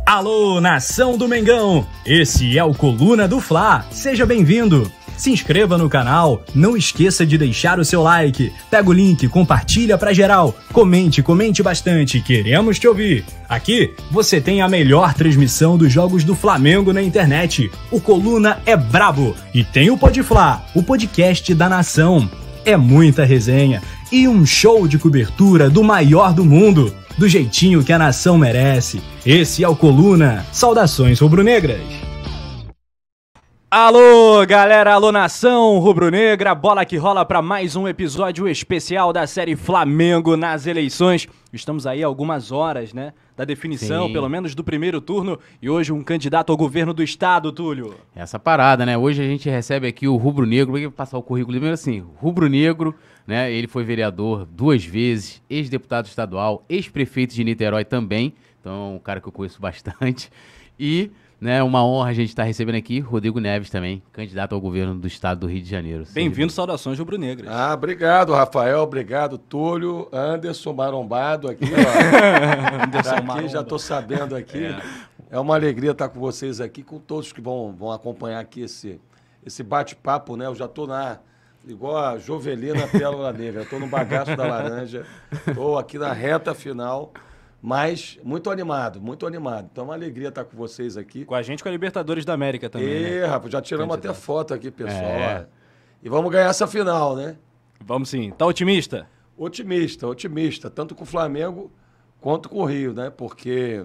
Alô, nação do Mengão! Esse é o Coluna do Fla. Seja bem-vindo! Se inscreva no canal, não esqueça de deixar o seu like, pega o link, compartilha pra geral, comente bastante, queremos te ouvir. Aqui você tem a melhor transmissão dos jogos do Flamengo na internet. O Coluna é brabo e tem o Podfla, o podcast da nação. É muita resenha e um show de cobertura do maior do mundo, do jeitinho que a nação merece. Esse é o Coluna. Saudações rubro-negras. Alô, galera, alô, nação rubro-negra, bola que rola para mais um episódio especial da série Flamengo nas eleições. Estamos aí há algumas horas, né, da definição, pelo menos do primeiro turno, e hoje um candidato ao governo do estado, Túlio. Essa parada, né, hoje a gente recebe aqui o rubro-negro, vou passar o currículo primeiro assim, rubro-negro, né, ele foi vereador 2 vezes, ex-deputado estadual, ex-prefeito de Niterói também, então é um cara que eu conheço bastante, e... né, uma honra a gente estar recebendo aqui Rodrigo Neves também, candidato ao governo do estado do Rio de Janeiro. Bem-vindo, saudações rubro-negras. Obrigado, Rafael, obrigado, Túlio, Anderson Marombado aqui, ó. Anderson Maromba. Já estou sabendo aqui. É uma alegria estar com vocês aqui, com todos que vão acompanhar aqui esse bate-papo, né? Eu já estou igual a Jovelina Pérola Negra, estou no bagaço da laranja, estou aqui na reta final. Mas muito animado, muito animado. Então é uma alegria estar com vocês aqui. Com a gente, com a Libertadores da América também, né? Rapaz, já tiramos até foto aqui, pessoal. E vamos ganhar essa final, né? Vamos sim. Tá otimista? Otimista. Tanto com o Flamengo quanto com o Rio, né? Porque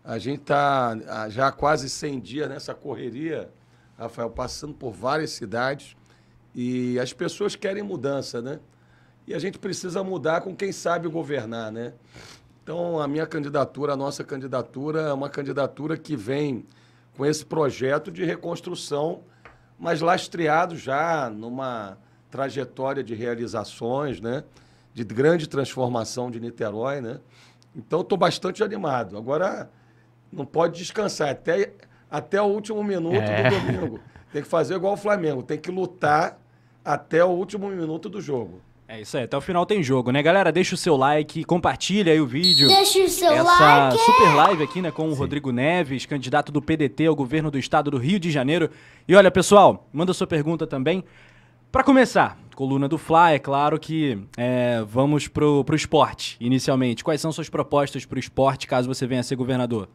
a gente tá já há quase 100 dias nessa correria, Rafael, passando por várias cidades. E as pessoas querem mudança, né? E a gente precisa mudar com quem sabe governar, né? Então, a nossa candidatura é uma candidatura que vem com esse projeto de reconstrução, mas lastreado já numa trajetória de realizações, né? De grande transformação de Niterói, né? Então, estou bastante animado. Agora, não pode descansar até o último minuto do domingo. Tem que fazer igual o Flamengo, tem que lutar até o último minuto do jogo. É isso aí, até o final tem jogo, né, galera? Deixa o seu like, compartilha aí o vídeo. Deixa o seu like. Essa super live aqui, né, com o Rodrigo Neves, candidato do PDT ao governo do estado do Rio de Janeiro. E olha, pessoal, manda sua pergunta também. Pra começar, coluna do Fla, é claro que vamos pro esporte, inicialmente. Quais são suas propostas pro esporte, caso você venha a ser governador?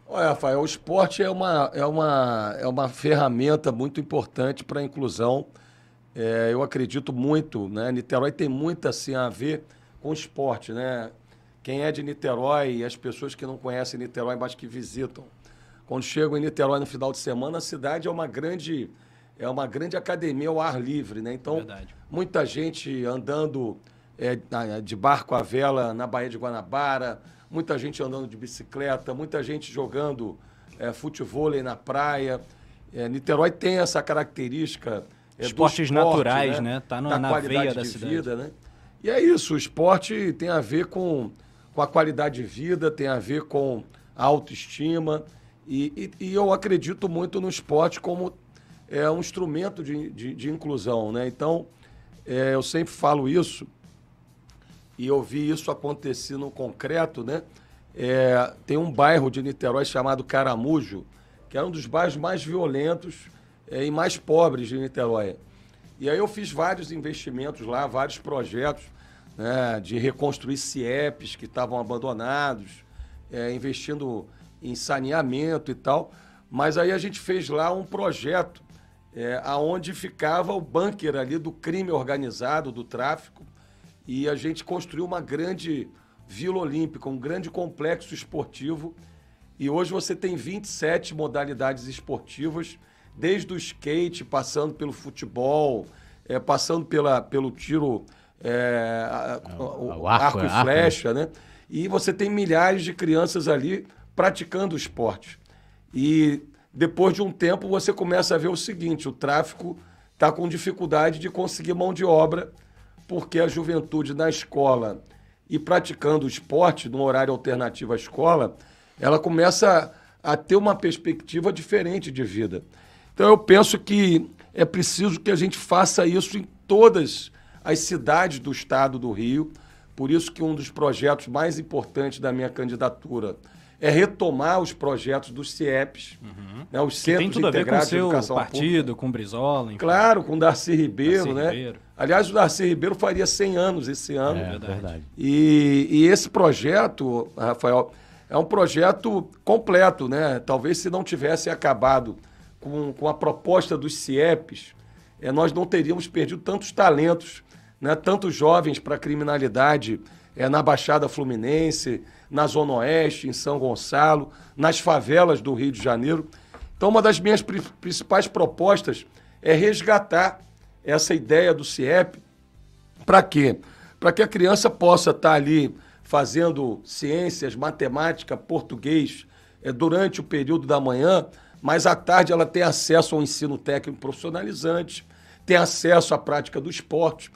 Olha, Rafael, o esporte é uma ferramenta muito importante para a inclusão. Eu acredito muito, né? Niterói tem muito assim a ver com o esporte, né? Quem é de Niterói e as pessoas que não conhecem Niterói, mas que visitam, quando chegam em Niterói no final de semana, a cidade é uma grande academia ao ar livre, né? Então, muita gente andando de barco à vela na Baía de Guanabara, muita gente andando de bicicleta, muita gente jogando futevôlei na praia. Niterói tem essa característica. Esportes naturais, né? Tá na veia da cidade. Vida, né? E é isso, o esporte tem a ver com a qualidade de vida, tem a ver com a autoestima. E eu acredito muito no esporte como um instrumento de inclusão, né? Então, eu sempre falo isso, e eu vi isso acontecer no concreto, né? Tem um bairro de Niterói chamado Caramujo, que é um dos bairros mais violentos e mais pobres de Niterói. E aí eu fiz vários investimentos lá, vários projetos, né, de reconstruir CIEPs que estavam abandonados, investindo em saneamento e tal. Mas aí a gente fez lá um projeto aonde ficava o bunker ali do crime organizado, do tráfico, e a gente construiu uma grande Vila Olímpica, um grande complexo esportivo. E hoje você tem 27 modalidades esportivas, desde o skate, passando pelo futebol, passando pelo tiro, o arco e flecha, né? E você tem milhares de crianças ali praticando o esporte. E depois de um tempo você começa a ver o seguinte: o tráfico está com dificuldade de conseguir mão de obra, porque a juventude na escola e praticando o esporte, no horário alternativo à escola, ela começa a ter uma perspectiva diferente de vida. Então, eu penso que é preciso que a gente faça isso em todas as cidades do estado do Rio. Por isso que um dos projetos mais importantes da minha candidatura é retomar os projetos dos CIEPs, né, os Que tem Centros tudo a ver com o Integrados de seu Educação partido, Pública. com o Brizola, enfim. Claro, com o Darcy Ribeiro, Darcy né? Ribeiro. Aliás, o Darcy Ribeiro faria 100 anos esse ano. É verdade. E esse projeto, Rafael, é um projeto completo, né? Talvez se não tivesse acabado com a proposta dos CIEPs, nós não teríamos perdido tantos talentos, né? Tantos jovens para a criminalidade na Baixada Fluminense, na Zona Oeste, em São Gonçalo, nas favelas do Rio de Janeiro. Então, uma das minhas principais propostas é resgatar essa ideia do CIEP. Para quê? Para que a criança possa estar ali fazendo ciências, matemática, português durante o período da manhã, mas à tarde ela tem acesso ao ensino técnico profissionalizante, tem acesso à prática do esporte.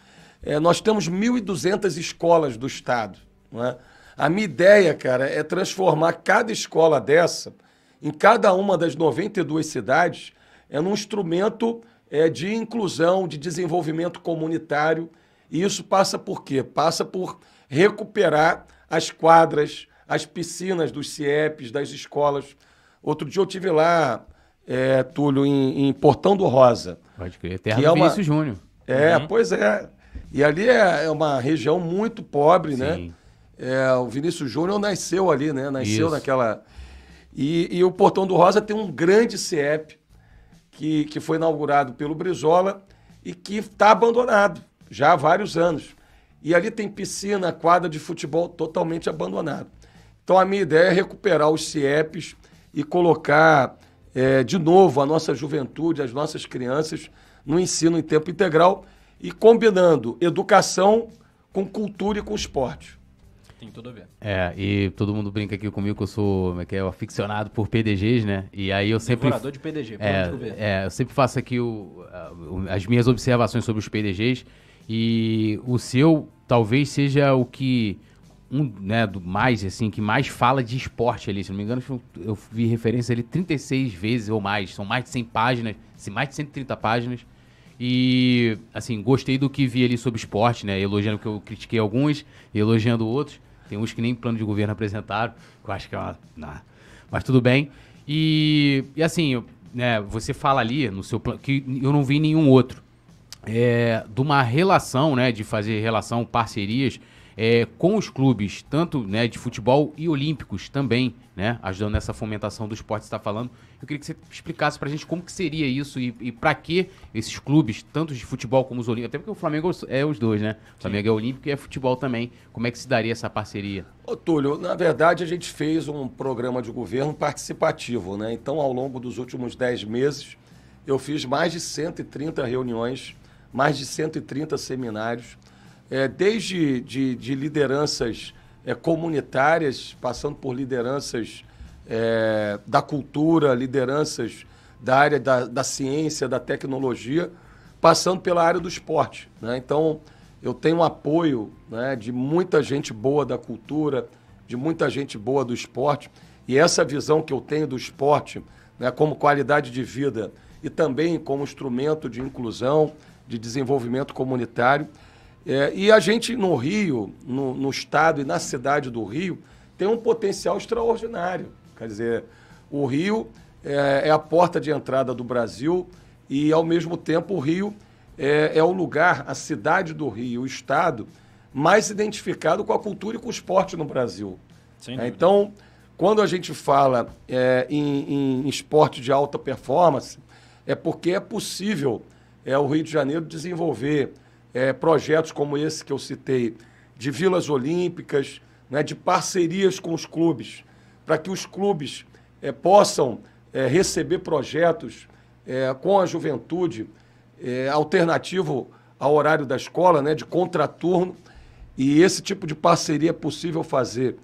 Nós temos 1.200 escolas do Estado, não é? A minha ideia, cara, é transformar cada escola dessa, em cada uma das 92 cidades, num instrumento de inclusão, de desenvolvimento comunitário. E isso passa por quê? Passa por recuperar as quadras, as piscinas dos CIEPs, das escolas. Outro dia eu estive lá, Túlio, em Portão do Rosa. Pode crer. Terra do Vinícius Júnior. Pois é. E ali é uma região muito pobre, Sim. né? O Vinícius Júnior nasceu ali, né? Nasceu Isso. naquela... E o Portão do Rosa tem um grande CIEP que foi inaugurado pelo Brizola e que está abandonado já há vários anos. E ali tem piscina, quadra de futebol totalmente abandonado. Então a minha ideia é recuperar os CIEPs e colocar de novo a nossa juventude, as nossas crianças no ensino em tempo integral e combinando educação com cultura e com esporte. Tem tudo a ver. E todo mundo brinca aqui comigo que eu sou aficionado por PDGs, né? E aí eu sempre... Devorador de PDG, plano de governo. eu sempre faço aqui as minhas observações sobre os PDGs e o seu talvez seja o que... que mais fala de esporte ali. Se não me engano, eu vi referência ali 36 vezes ou mais. São mais de 100 páginas, mais de 130 páginas. E, assim, gostei do que vi ali sobre esporte, né? Elogiando que eu critiquei alguns e elogiando outros. Tem uns que nem plano de governo apresentaram, que eu acho que é uma... Mas tudo bem. E assim, né, você fala ali no seu plano, que eu não vi nenhum outro, de uma relação, né, de fazer relação, parcerias com os clubes, tanto, né, de futebol e olímpicos também, né, ajudando nessa fomentação do esporte que você está falando. Eu queria que você explicasse pra gente como que seria isso e para que esses clubes, tanto de futebol como os olímpicos, até porque o Flamengo é os dois, né? O Flamengo é olímpico e é futebol também. Como é que se daria essa parceria? Ô, Túlio, na verdade a gente fez um programa de governo participativo, né? Então, ao longo dos últimos 10 meses, eu fiz mais de 130 reuniões, mais de 130 seminários, desde de lideranças comunitárias, passando por lideranças da cultura, lideranças da área da ciência, da tecnologia, passando pela área do esporte, né? Então, eu tenho apoio, né, de muita gente boa da cultura, de muita gente boa do esporte, e essa visão que eu tenho do esporte, né, como qualidade de vida e também como instrumento de inclusão, de desenvolvimento comunitário. E a gente no Rio, no estado e na cidade do Rio, tem um potencial extraordinário. Quer dizer, o Rio é a porta de entrada do Brasil e, ao mesmo tempo, o Rio é o lugar, a cidade do Rio, o estado, mais identificado com a cultura e com o esporte no Brasil. Então, quando a gente fala em esporte de alta performance, é porque é possível o Rio de Janeiro desenvolver projetos como esse que eu citei, de vilas olímpicas, né, de parcerias com os clubes, para que os clubes possam receber projetos com a juventude, alternativo ao horário da escola, né, de contraturno, e esse tipo de parceria é possível fazer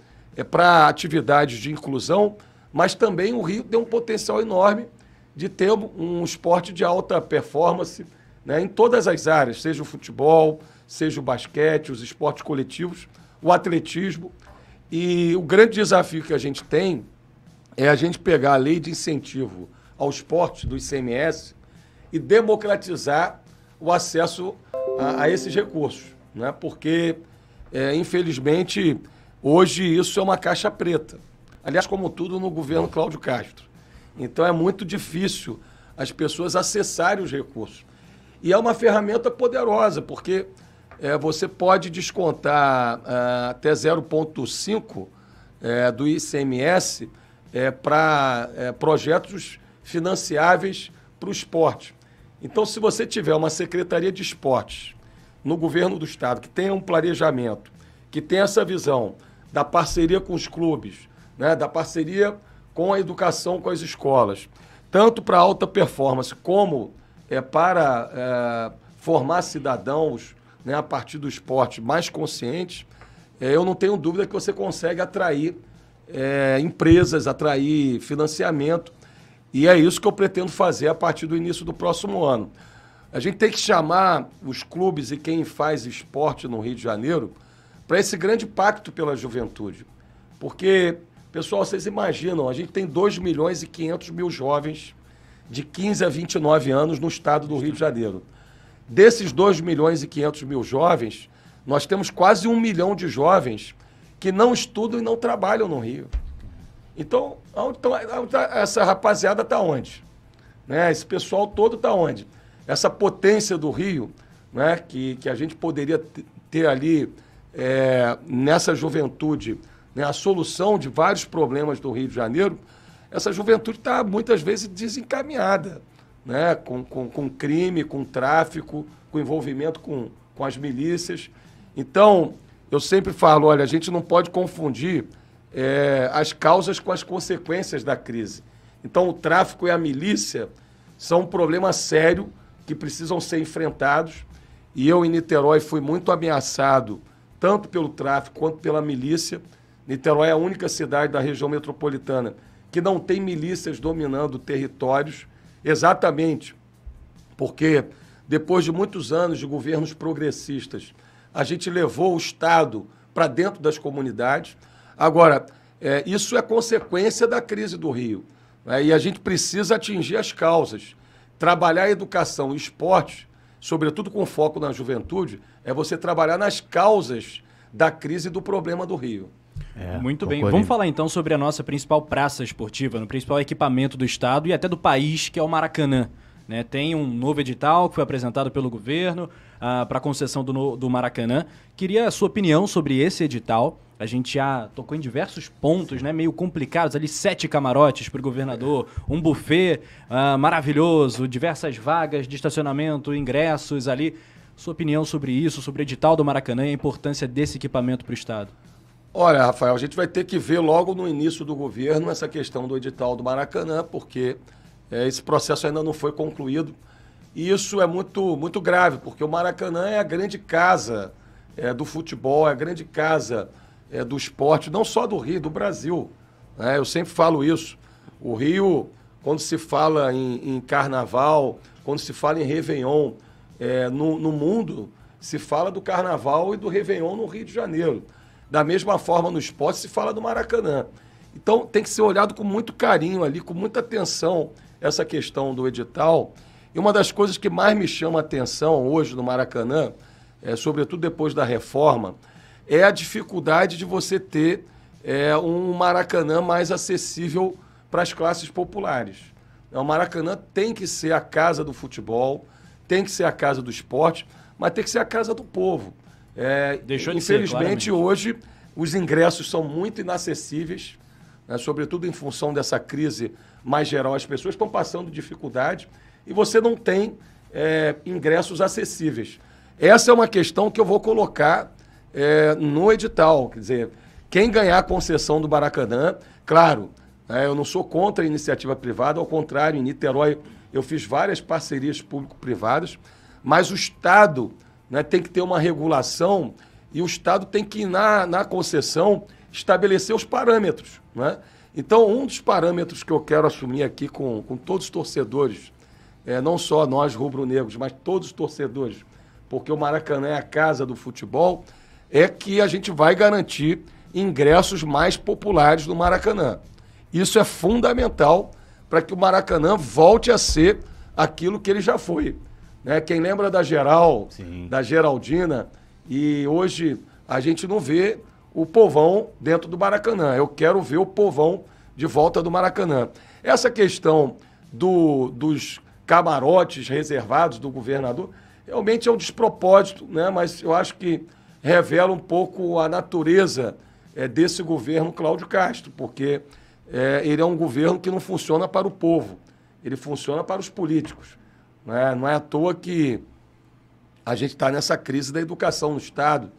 para atividades de inclusão, mas também o Rio tem um potencial enorme de ter um esporte de alta performance, né, em todas as áreas, seja o futebol, seja o basquete, os esportes coletivos, o atletismo. E o grande desafio que a gente tem é a gente pegar a lei de incentivo ao esporte do ICMS e democratizar o acesso a esses recursos, né? Porque, infelizmente, hoje isso é uma caixa preta. Aliás, como tudo no governo Cláudio Castro. Então é muito difícil as pessoas acessarem os recursos. E é uma ferramenta poderosa, porque você pode descontar até 0,5 do ICMS para projetos financiáveis para o esporte. Então, se você tiver uma Secretaria de Esportes no governo do Estado que tenha um planejamento, que tenha essa visão da parceria com os clubes, né, da parceria com a educação, com as escolas, tanto para alta performance como para formar cidadãos, né, a partir do esporte mais conscientes, eu não tenho dúvida que você consegue atrair empresas, atrair financiamento, e é isso que eu pretendo fazer a partir do início do próximo ano. A gente tem que chamar os clubes e quem faz esporte no Rio de Janeiro para esse grande pacto pela juventude. Porque, pessoal, vocês imaginam, a gente tem 2.500.000 jovens de 15 a 29 anos no estado do Rio de Janeiro. Desses 2.500.000 jovens, nós temos quase 1 milhão de jovens que não estudam e não trabalham no Rio. Então, essa rapaziada está onde? Né? Esse pessoal todo está onde? Essa potência do Rio, né? que a gente poderia ter ali nessa juventude, né? A solução de vários problemas do Rio de Janeiro, essa juventude está muitas vezes desencaminhada, né? com crime, com tráfico, com envolvimento com as milícias. Então, eu sempre falo, olha, a gente não pode confundir as causas com as consequências da crise. Então, o tráfico e a milícia são um problema sério que precisam ser enfrentados. E eu, em Niterói, fui muito ameaçado, tanto pelo tráfico quanto pela milícia. Niterói é a única cidade da região metropolitana que não tem milícias dominando territórios, exatamente porque, depois de muitos anos de governos progressistas, a gente levou o Estado para dentro das comunidades. Agora, isso é consequência da crise do Rio, né? E a gente precisa atingir as causas. Trabalhar a educação e esporte, sobretudo com foco na juventude, é você trabalhar nas causas da crise e do problema do Rio. Muito bem. Vamos falar então sobre a nossa principal praça esportiva, no principal equipamento do estado e até do país, que é o Maracanã. Né? Tem um novo edital que foi apresentado pelo governo para a concessão do Maracanã. Queria a sua opinião sobre esse edital. A gente já tocou em diversos pontos, né, meio complicados, ali 7 camarotes para o governador, um buffet maravilhoso, diversas vagas de estacionamento, ingressos ali. Sua opinião sobre isso, sobre o edital do Maracanã e a importância desse equipamento para o estado? Olha, Rafael, a gente vai ter que ver logo no início do governo essa questão do edital do Maracanã, porque esse processo ainda não foi concluído. E isso é muito, muito grave, porque o Maracanã é a grande casa do futebol, é a grande casa do esporte, não só do Rio, do Brasil. Né? Eu sempre falo isso. O Rio, quando se fala em carnaval, quando se fala em Réveillon, no mundo, se fala do carnaval e do Réveillon no Rio de Janeiro. Da mesma forma, no esporte, se fala do Maracanã. Então, tem que ser olhado com muito carinho ali, com muita atenção, essa questão do edital. E uma das coisas que mais me chama a atenção hoje no Maracanã, sobretudo depois da reforma, é a dificuldade de você ter um Maracanã mais acessível para as classes populares. O Maracanã tem que ser a casa do futebol, tem que ser a casa do esporte, mas tem que ser a casa do povo. Infelizmente, hoje, os ingressos são muito inacessíveis, né, sobretudo em função dessa crise mais geral. As pessoas estão passando dificuldade e você não tem ingressos acessíveis. Essa é uma questão que eu vou colocar no edital. Quer dizer, quem ganhar a concessão do Maracanã, claro, eu não sou contra a iniciativa privada, ao contrário, em Niterói eu fiz várias parcerias público-privadas, mas o Estado, né, tem que ter uma regulação e o Estado tem que ir na concessão estabelecer os parâmetros. Né? Então, um dos parâmetros que eu quero assumir aqui com todos os torcedores, não só nós rubro-negros, mas todos os torcedores, porque o Maracanã é a casa do futebol, é que a gente vai garantir ingressos mais populares no Maracanã. Isso é fundamental para que o Maracanã volte a ser aquilo que ele já foi. Né? Quem lembra da Geral, Sim. da Geraldina, e hoje a gente não vê o povão dentro do Maracanã. Eu quero ver o povão de volta do Maracanã. Essa questão dos camarotes reservados do governador realmente é um despropósito, né? Mas eu acho que revela um pouco a natureza desse governo Cláudio Castro, porque ele é um governo que não funciona para o povo, ele funciona para os políticos, né? Não é à toa que a gente está nessa crise da educação no Estado,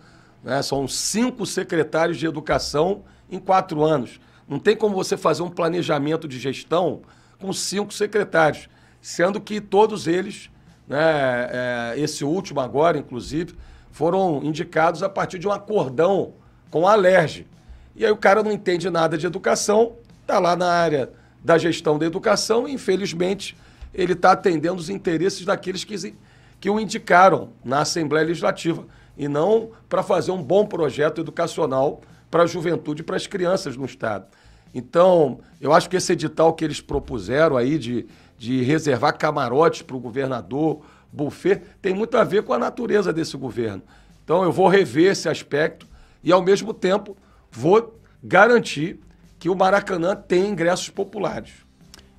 né? São 5 secretários de educação em 4 anos. Não tem como você fazer um planejamento de gestão com 5 secretários, sendo que todos eles, né, esse último agora, inclusive, foram indicados a partir de um acordão com a Alerj. E aí o cara não entende nada de educação, está lá na área da gestão da educação e, infelizmente, ele está atendendo os interesses daqueles que o indicaram na Assembleia Legislativa e não para fazer um bom projeto educacional para a juventude e para as crianças no Estado. Então, eu acho que esse edital que eles propuseram aí de reservar camarotes para o governador, buffet, tem muito a ver com a natureza desse governo. Então, eu vou rever esse aspecto e, ao mesmo tempo, vou garantir que o Maracanã tem ingressos populares.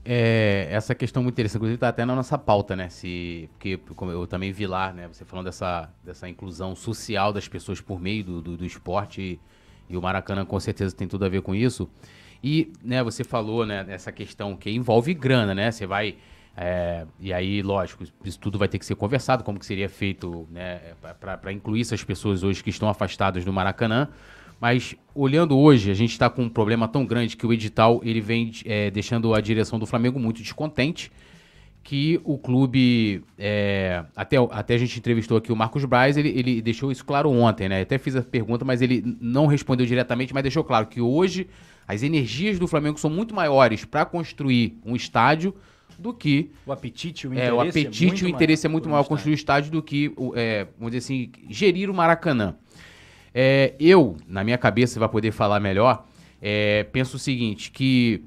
Essa questão muito interessante, inclusive está até na nossa pauta, né? Porque como eu também vi lá, né? Você falando dessa inclusão social das pessoas por meio do esporte e o Maracanã com certeza tem tudo a ver com isso. E, né, você falou, né, essa questão que envolve grana, né? Você vai... e aí, lógico, isso tudo vai ter que ser conversado, como que seria feito, né, para incluir essas pessoas hoje que estão afastadas do Maracanã. Mas, olhando hoje, a gente está com um problema tão grande que o edital ele vem deixando a direção do Flamengo muito descontente, que o clube... até a gente entrevistou aqui o Marcos Braz, ele deixou isso claro ontem, né? Até fiz a pergunta, mas ele não respondeu diretamente, mas deixou claro que hoje as energias do Flamengo são muito maiores para construir um estádio do que... O apetite, o interesse é muito maior construir o estádio do que, vamos dizer assim, gerir o Maracanã. Eu, na minha cabeça, você vai poder falar melhor, penso o seguinte, que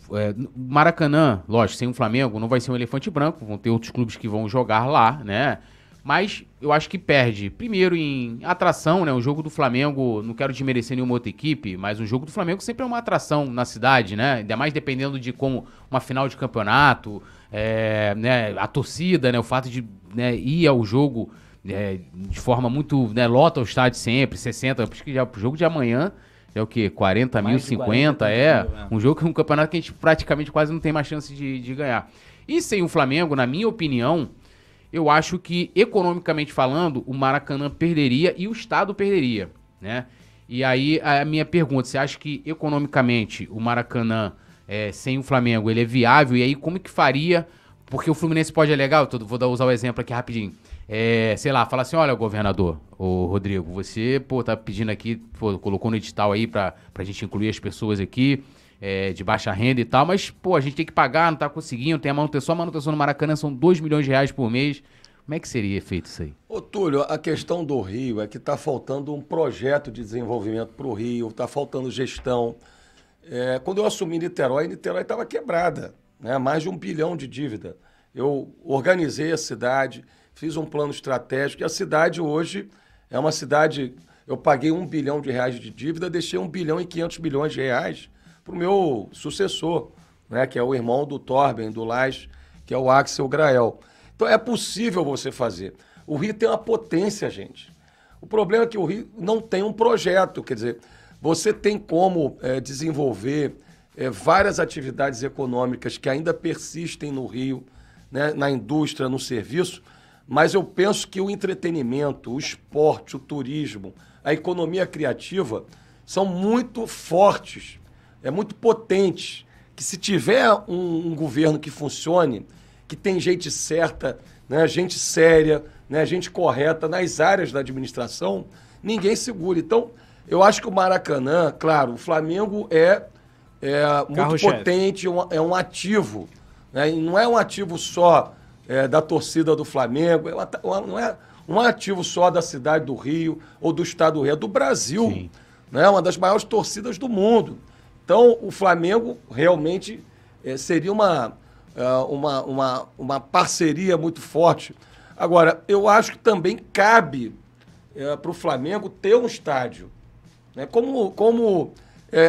o Maracanã, lógico, sem o Flamengo, não vai ser um elefante branco, vão ter outros clubes que vão jogar lá, né? Mas eu acho que perde, primeiro, em atração, né? O jogo do Flamengo, não quero desmerecer nenhuma outra equipe, mas o jogo do Flamengo sempre é uma atração na cidade, né? Ainda mais dependendo de como uma final de campeonato, né? A torcida, né? O fato de, né, ir ao jogo... de forma muito, né, lota o estádio sempre, 60, acho que já o jogo de amanhã é o quê? 40 mil, 50, um jogo, um campeonato que a gente praticamente quase não tem mais chance de ganhar. E sem o Flamengo, na minha opinião, eu acho que, economicamente falando, o Maracanã perderia e o Estado perderia, né? E aí, a minha pergunta, você acha que, economicamente, o Maracanã, sem o Flamengo, ele é viável? E aí, como que faria? Porque o Fluminense pode alegar, vou usar o exemplo aqui rapidinho, sei lá, fala assim, olha, governador, o Rodrigo, você, tá pedindo aqui, colocou no edital aí pra gente incluir as pessoas aqui, de baixa renda e tal, mas, a gente tem que pagar, não tá conseguindo, tem a manutenção no Maracanã são 2 milhões de reais por mês. Como é que seria feito isso aí? Ô, Túlio, a questão do Rio é que tá faltando um projeto de desenvolvimento pro Rio, tá faltando gestão. Quando eu assumi Niterói estava quebrada, né? Mais de 1 bilhão de dívida. Eu organizei a cidade, fiz um plano estratégico e a cidade hoje é uma cidade... Eu paguei 1 bilhão de reais de dívida, deixei 1 bilhão e 500 milhões de reais para o meu sucessor, né, que é o irmão do Torben, do Lage, que é o Axel Grael. Então é possível você fazer. O Rio tem uma potência, gente. O problema é que o Rio não tem um projeto, quer dizer, você tem como desenvolver várias atividades econômicas que ainda persistem no Rio, né, na indústria, no serviço, mas eu penso que o entretenimento, o esporte, o turismo, a economia criativa são muito fortes, muito potentes, que se tiver um governo que funcione, que tem gente certa, né, gente séria, né, gente correta nas áreas da administração, ninguém segura. Então, eu acho que o Maracanã, claro, o Flamengo é muito potente, é um ativo, né, e não é um ativo só da torcida do Flamengo, não é um ativo só da cidade do Rio ou do estado do Rio, é do Brasil, né, uma das maiores torcidas do mundo. Então, o Flamengo realmente seria uma parceria muito forte. Agora, eu acho que também cabe para o Flamengo ter um estádio. né? Como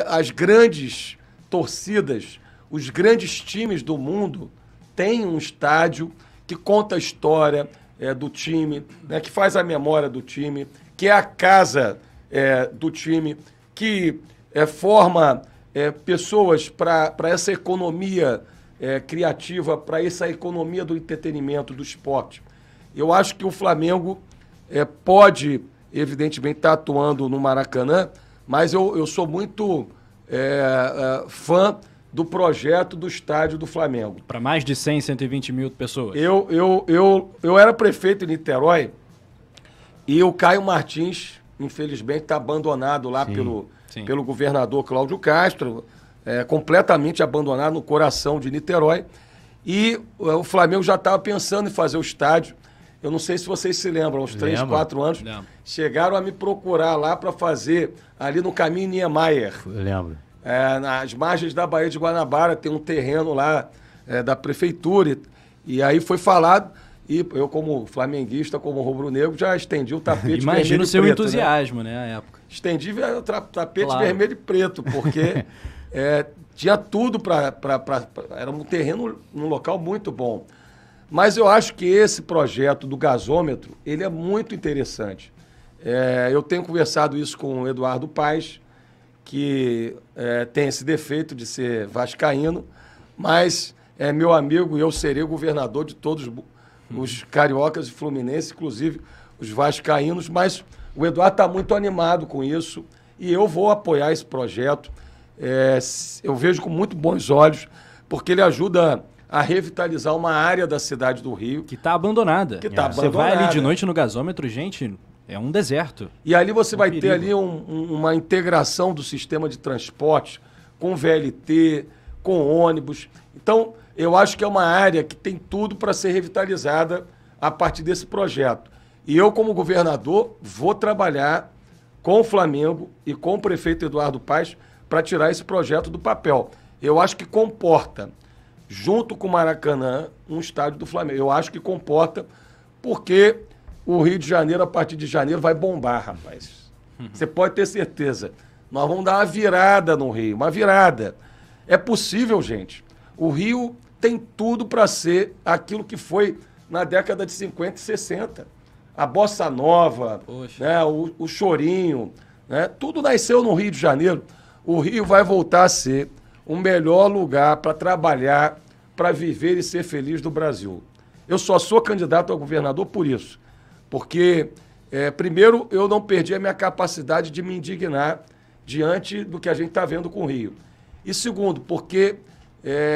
as grandes torcidas, os grandes times do mundo têm um estádio que conta a história do time, né? Que faz a memória do time, que é a casa do time, que forma pessoas para essa economia criativa, para essa economia do entretenimento, do esporte. Eu acho que o Flamengo pode, evidentemente, estar atuando no Maracanã, mas eu sou muito fã do projeto do estádio do Flamengo. Para mais de 100, 120 mil pessoas. Eu era prefeito em Niterói e o Caio Martins, infelizmente, está abandonado lá pelo governador Cláudio Castro, completamente abandonado no coração de Niterói. E o Flamengo já estava pensando em fazer o estádio. Eu não sei se vocês se lembram, uns 3, 4 anos, chegaram a me procurar lá para fazer ali no caminho Niemeyer. Eu lembro. Nas margens da Baía de Guanabara, tem um terreno lá da prefeitura. E aí foi falado, e eu, como flamenguista, como rubro-negro, já estendi o tapete vermelho e preto. Imagina o seu entusiasmo, né, à época. Estendi o tapete vermelho e preto, porque tinha tudo era um terreno num local muito bom. Mas eu acho que esse projeto do gasômetro, ele é muito interessante. Eu tenho conversado isso com o Eduardo Paes, que tem esse defeito de ser vascaíno, mas é meu amigo e eu serei o governador de todos os cariocas e fluminenses, inclusive os vascaínos, mas o Eduardo está muito animado com isso e eu vou apoiar esse projeto. Eu vejo com muito bons olhos, porque ele ajuda a revitalizar uma área da cidade do Rio. Que está abandonada. Você vai ali de noite no gasômetro, gente, é um deserto. E ali você vai ter ali uma integração do sistema de transporte com VLT, com ônibus. Então, eu acho que é uma área que tem tudo para ser revitalizada a partir desse projeto. E eu, como governador, vou trabalhar com o Flamengo e com o prefeito Eduardo Paes para tirar esse projeto do papel. Eu acho que comporta, junto com o Maracanã, um estádio do Flamengo. Eu acho que comporta, porque o Rio de Janeiro, a partir de janeiro, vai bombar, rapaz. Você pode ter certeza. Nós vamos dar uma virada no Rio, uma virada. É possível, gente. O Rio tem tudo para ser aquilo que foi na década de 50 e 60. A bossa nova, né, o chorinho, né, tudo nasceu no Rio de Janeiro. O Rio vai voltar a ser o melhor lugar para trabalhar, para viver e ser feliz do Brasil. Eu só sou candidato a governador por isso. Porque, primeiro, eu não perdi a minha capacidade de me indignar diante do que a gente está vendo com o Rio. E segundo, porque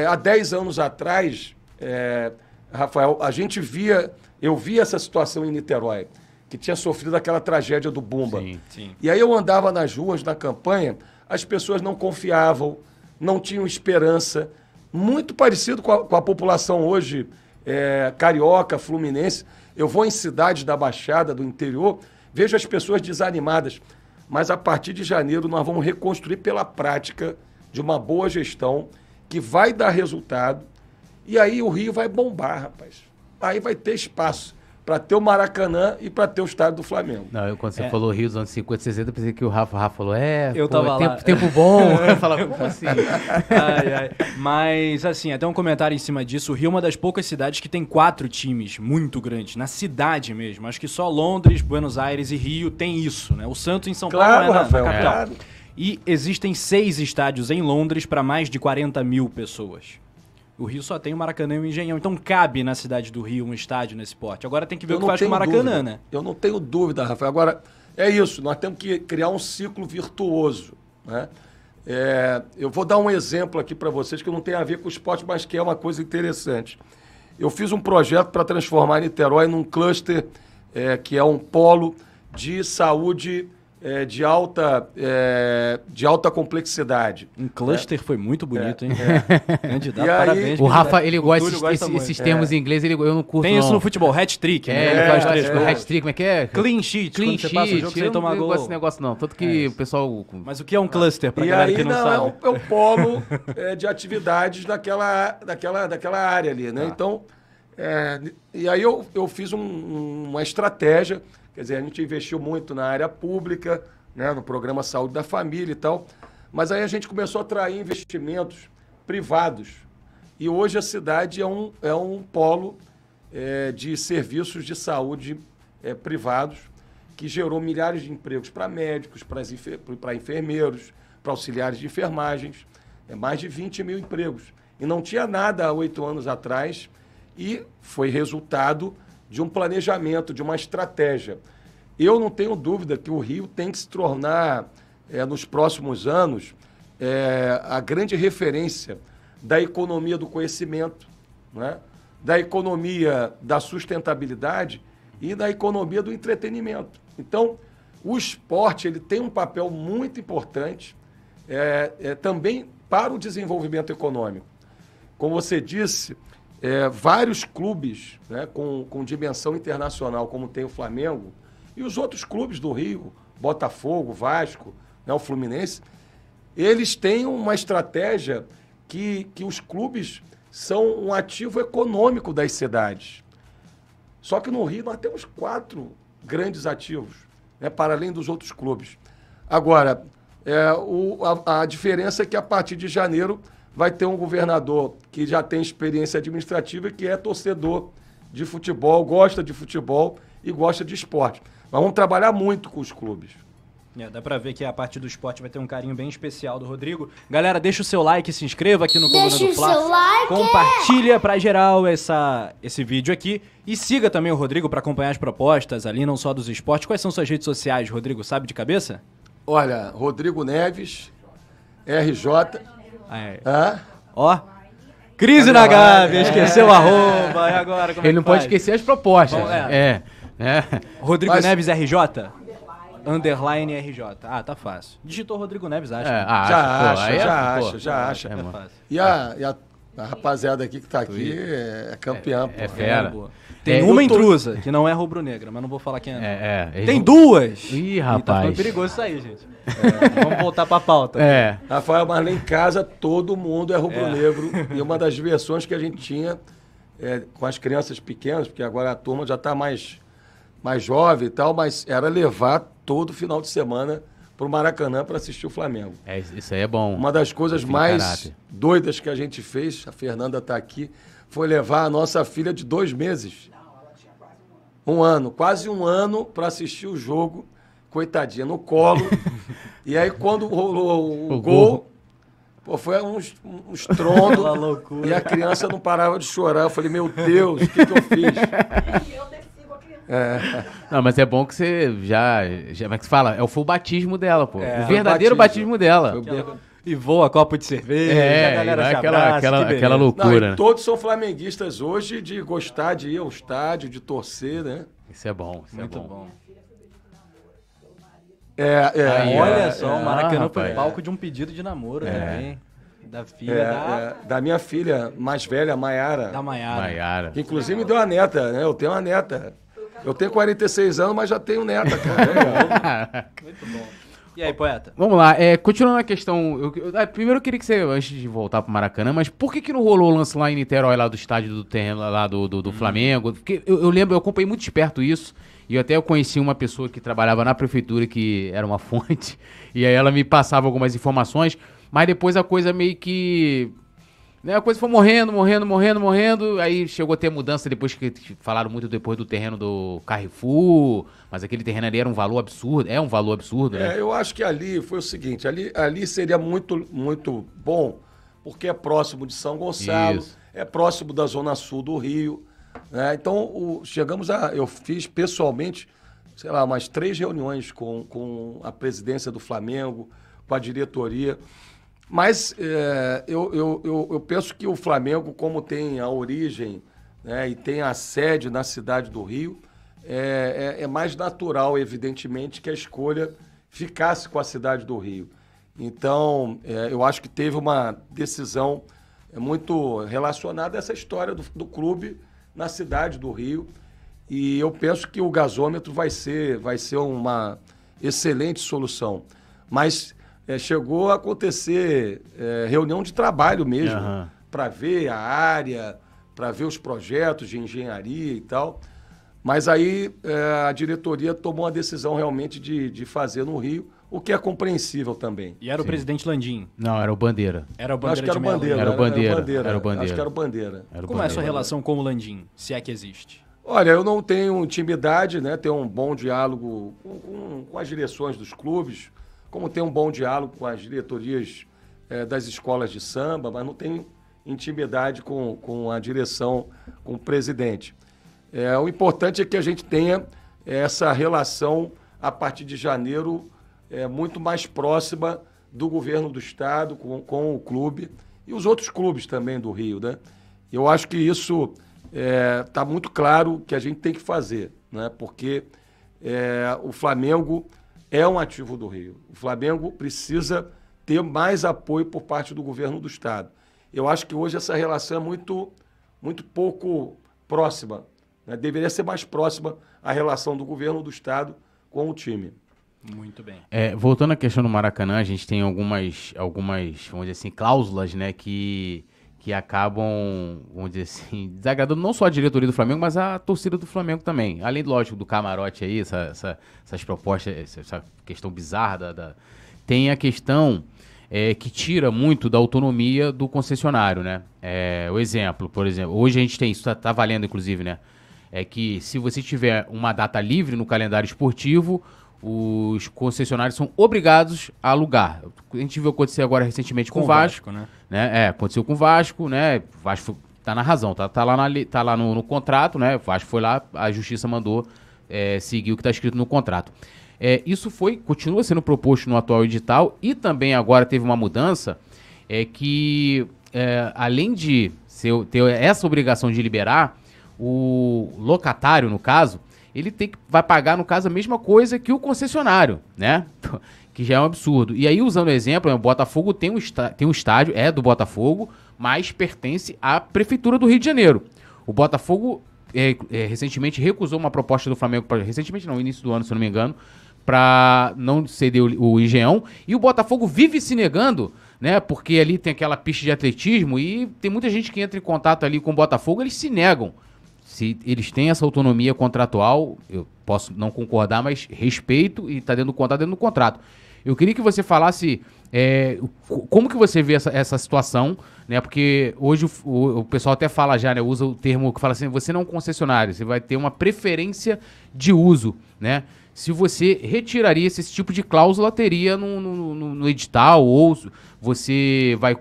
há 10 anos atrás, Rafael, eu via essa situação em Niterói, que tinha sofrido aquela tragédia do Bumba. Sim. E aí eu andava nas ruas, na campanha, as pessoas não confiavam, não tinham esperança. Muito parecido com a população hoje carioca, fluminense. Eu vou em cidades da Baixada, do interior, vejo as pessoas desanimadas. Mas a partir de janeiro nós vamos reconstruir pela prática de uma boa gestão que vai dar resultado. E aí o Rio vai bombar, rapaz. Aí vai ter espaço para ter o Maracanã e para ter o estádio do Flamengo. Não, quando você falou Rio dos anos 50, 60, eu pensei que o Rafa falou, eu tava lá. Tempo bom. Eu falava, como assim? Mas, assim, até um comentário em cima disso, o Rio é uma das poucas cidades que tem 4 times muito grandes, na cidade mesmo. Acho que só Londres, Buenos Aires e Rio tem isso, né? O Santos em São Paulo na capital. Claro. E existem 6 estádios em Londres para mais de 40 mil pessoas. O Rio só tem o Maracanã e o Engenhão. Então cabe na cidade do Rio um estádio nesse porte. Agora tem que ver o que faz com o Maracanã, né? Eu não tenho dúvida, Rafael. Agora, é isso. Nós temos que criar um ciclo virtuoso, né? Eu vou dar um exemplo aqui para vocês que não tem a ver com o esporte, mas que é uma coisa interessante. Eu fiz um projeto para transformar Niterói num cluster que é um polo de saúde de alta complexidade. Um cluster foi muito bonito, hein? Candidato, parabéns. O Rafa, ele gosta esses termos em inglês, eu não curto. Tem isso no futebol, hat-trick, né? Hat-trick, como é que é? Clean sheet, clean sheet. Você passa o jogo sem tomar gol. Eu não gosto desse negócio, não. Tanto que o pessoal... Mas o que é um cluster, pra galera que não sabe? É um polo de atividades daquela área ali, né? Então, e aí eu fiz uma estratégia. Quer dizer, a gente investiu muito na área pública, né, no programa Saúde da Família e tal. Mas aí a gente começou a atrair investimentos privados. E hoje a cidade é um polo de serviços de saúde privados, que gerou milhares de empregos para médicos, para enfermeiros, para auxiliares de enfermagens, mais de 20 mil empregos. E não tinha nada há 8 anos atrás, e foi resultado de um planejamento, de uma estratégia. Eu não tenho dúvida que o Rio tem que se tornar, nos próximos anos, a grande referência da economia do conhecimento, né? Da economia da sustentabilidade e da economia do entretenimento. Então, o esporte ele tem um papel muito importante também para o desenvolvimento econômico. Como você disse, vários clubes, né, com dimensão internacional, como tem o Flamengo, e os outros clubes do Rio, Botafogo, Vasco, né, o Fluminense, eles têm uma estratégia que os clubes são um ativo econômico das cidades. Só que no Rio nós temos 4 grandes ativos, né, para além dos outros clubes. Agora, a diferença é que a partir de janeiro vai ter um governador que já tem experiência administrativa e que é torcedor de futebol, gosta de futebol e gosta de esporte. Nós vamos trabalhar muito com os clubes. Dá pra ver que a parte do esporte vai ter um carinho bem especial do Rodrigo. Galera, deixa o seu like, se inscreva aqui no Coluna do Fla. Seu like. Compartilha pra geral esse vídeo aqui. E siga também o Rodrigo pra acompanhar as propostas ali, não só dos esportes. Quais são suas redes sociais, Rodrigo? Sabe de cabeça? Olha, Rodrigo Neves, RJ. Ó. Crise na Gávea, esqueceu o arroba. E agora, como ele não pode esquecer as propostas. Bom, Rodrigo Neves RJ? Underline RJ. Ah, tá fácil. Digitou Rodrigo Neves, acha. Já acha. É fácil. E a rapaziada aqui que tá aqui é campeã. É fera. Tem uma intrusa, que não é rubro-negra, mas não vou falar quem é. Tem duas! Ih, rapaz. Tá ficando perigoso isso aí, gente. Vamos voltar pra pauta. Rafael, mas lá em casa todo mundo é rubro-negro. E uma das diversões que a gente tinha com as crianças pequenas, porque agora a turma já tá mais jovem e tal, mas era levar todo final de semana pro Maracanã para assistir o Flamengo. Isso aí é bom. Uma das coisas mais doidas que a gente fez, a Fernanda tá aqui, foi levar a nossa filha de 2 meses. Quase um ano para assistir o jogo, coitadinha, no colo. E aí quando rolou o gol, foi um estrondo. E a criança não parava de chorar. Eu falei, meu Deus, o que eu fiz? Não, mas é bom que você já como é que se fala? Foi o batismo dela, pô. O verdadeiro batismo dela. E voa copo de cerveja, a galera se abraça, aquela loucura. Não, todos são flamenguistas hoje de gostar de ir ao estádio, de torcer, né? Isso é bom, muito bom. Olha só, o Maracanã foi palco de um pedido de namoro também. Da filha da minha filha mais velha, Maiara. Da Maiara. Que inclusive me deu uma neta, né? Eu tenho uma neta. Eu tenho 46 anos, mas já tenho neta, cara. Muito bom. E aí, poeta? Vamos lá, continuando a questão, primeiro eu queria que você, antes de voltar pro Maracanã, mas por que não rolou o lance lá em Niterói, lá do estádio do terreno, lá do Flamengo? Porque eu lembro, eu acompanhei muito de perto isso, e eu conheci uma pessoa que trabalhava na prefeitura, que era uma fonte, e aí ela me passava algumas informações, mas depois a coisa meio que... A coisa foi morrendo, aí chegou a ter mudança depois que falaram muito depois do terreno do Carrefour, mas aquele terreno ali era um valor absurdo, é um valor absurdo, né? Eu acho que ali foi o seguinte, ali seria muito, muito bom, porque é próximo de São Gonçalo, é próximo da Zona Sul do Rio, né? Então, eu fiz pessoalmente, sei lá, umas 3 reuniões com a presidência do Flamengo, com a diretoria. Mas eu penso que o Flamengo, como tem a origem, né, e tem a sede na cidade do Rio, é mais natural, evidentemente, que a escolha ficasse com a cidade do Rio. Então, eu acho que teve uma decisão muito relacionada a essa história do clube na cidade do Rio. E eu penso que o gasômetro vai ser uma excelente solução. Mas... chegou a acontecer reunião de trabalho mesmo, para ver a área, para ver os projetos de engenharia e tal. Mas aí a diretoria tomou a decisão realmente de fazer no Rio, o que é compreensível também. E era o presidente Landim? Não, era o Bandeira. Era o Bandeira. Acho que era o Bandeira. Era o Bandeira. Era o Bandeira. Acho que era o Bandeira. Como é a sua relação com o Landim, se é que existe? Olha, eu não tenho intimidade, né? Tenho um bom diálogo com as direções dos clubes, como tenho um bom diálogo com as diretorias das escolas de samba, mas não tenho intimidade com a direção, com o presidente. O importante é que a gente tenha essa relação, a partir de janeiro, muito mais próxima do governo do estado, com o clube e os outros clubes também do Rio, né? Eu acho que isso está muito claro que a gente tem que fazer, né? Porque o Flamengo é um ativo do Rio. O Flamengo precisa ter mais apoio por parte do governo do estado. Eu acho que hoje essa relação é muito pouco próxima, né? Deveria ser mais próxima a relação do governo do estado com o time. Muito bem. Voltando à questão do Maracanã, a gente tem algumas vamos dizer assim, cláusulas, né, que acabam, vamos dizer assim, desagradando não só a diretoria do Flamengo, mas a torcida do Flamengo também. Além, lógico, do camarote aí, essas propostas, essa questão bizarra tem a questão que tira muito da autonomia do concessionário, né? O exemplo, por exemplo, hoje a gente tem, isso tá valendo inclusive, né? É que se você tiver uma data livre no calendário esportivo, os concessionários são obrigados a alugar. A gente viu acontecer agora recentemente com o Vasco, né? Aconteceu com o Vasco, né? O Vasco tá na razão, tá lá no contrato, né? O Vasco foi lá, a justiça mandou seguir o que está escrito no contrato. Isso continua sendo proposto no atual edital e também agora teve uma mudança que, além de ter essa obrigação de liberar, o locatário, no caso, ele vai pagar, no caso, a mesma coisa que o concessionário, né? Que já é um absurdo. E aí, usando o exemplo, o Botafogo tem um estádio, é do Botafogo, mas pertence à Prefeitura do Rio de Janeiro. O Botafogo recentemente recusou uma proposta do Flamengo, recentemente não, no início do ano, se eu não me engano, para não ceder o Engenhão. E o Botafogo vive se negando, né? Porque ali tem aquela pista de atletismo e tem muita gente que entra em contato ali com o Botafogo, eles se negam. Se eles têm essa autonomia contratual, eu posso não concordar, mas respeito e está dentro do contrato. Eu queria que você falasse como que você vê essa situação, né? Porque hoje o pessoal até fala já, né? Usa o termo que fala assim, você não é um concessionário, você vai ter uma preferência de uso, né? Se você retiraria esse tipo de cláusula, teria no edital, ou você vai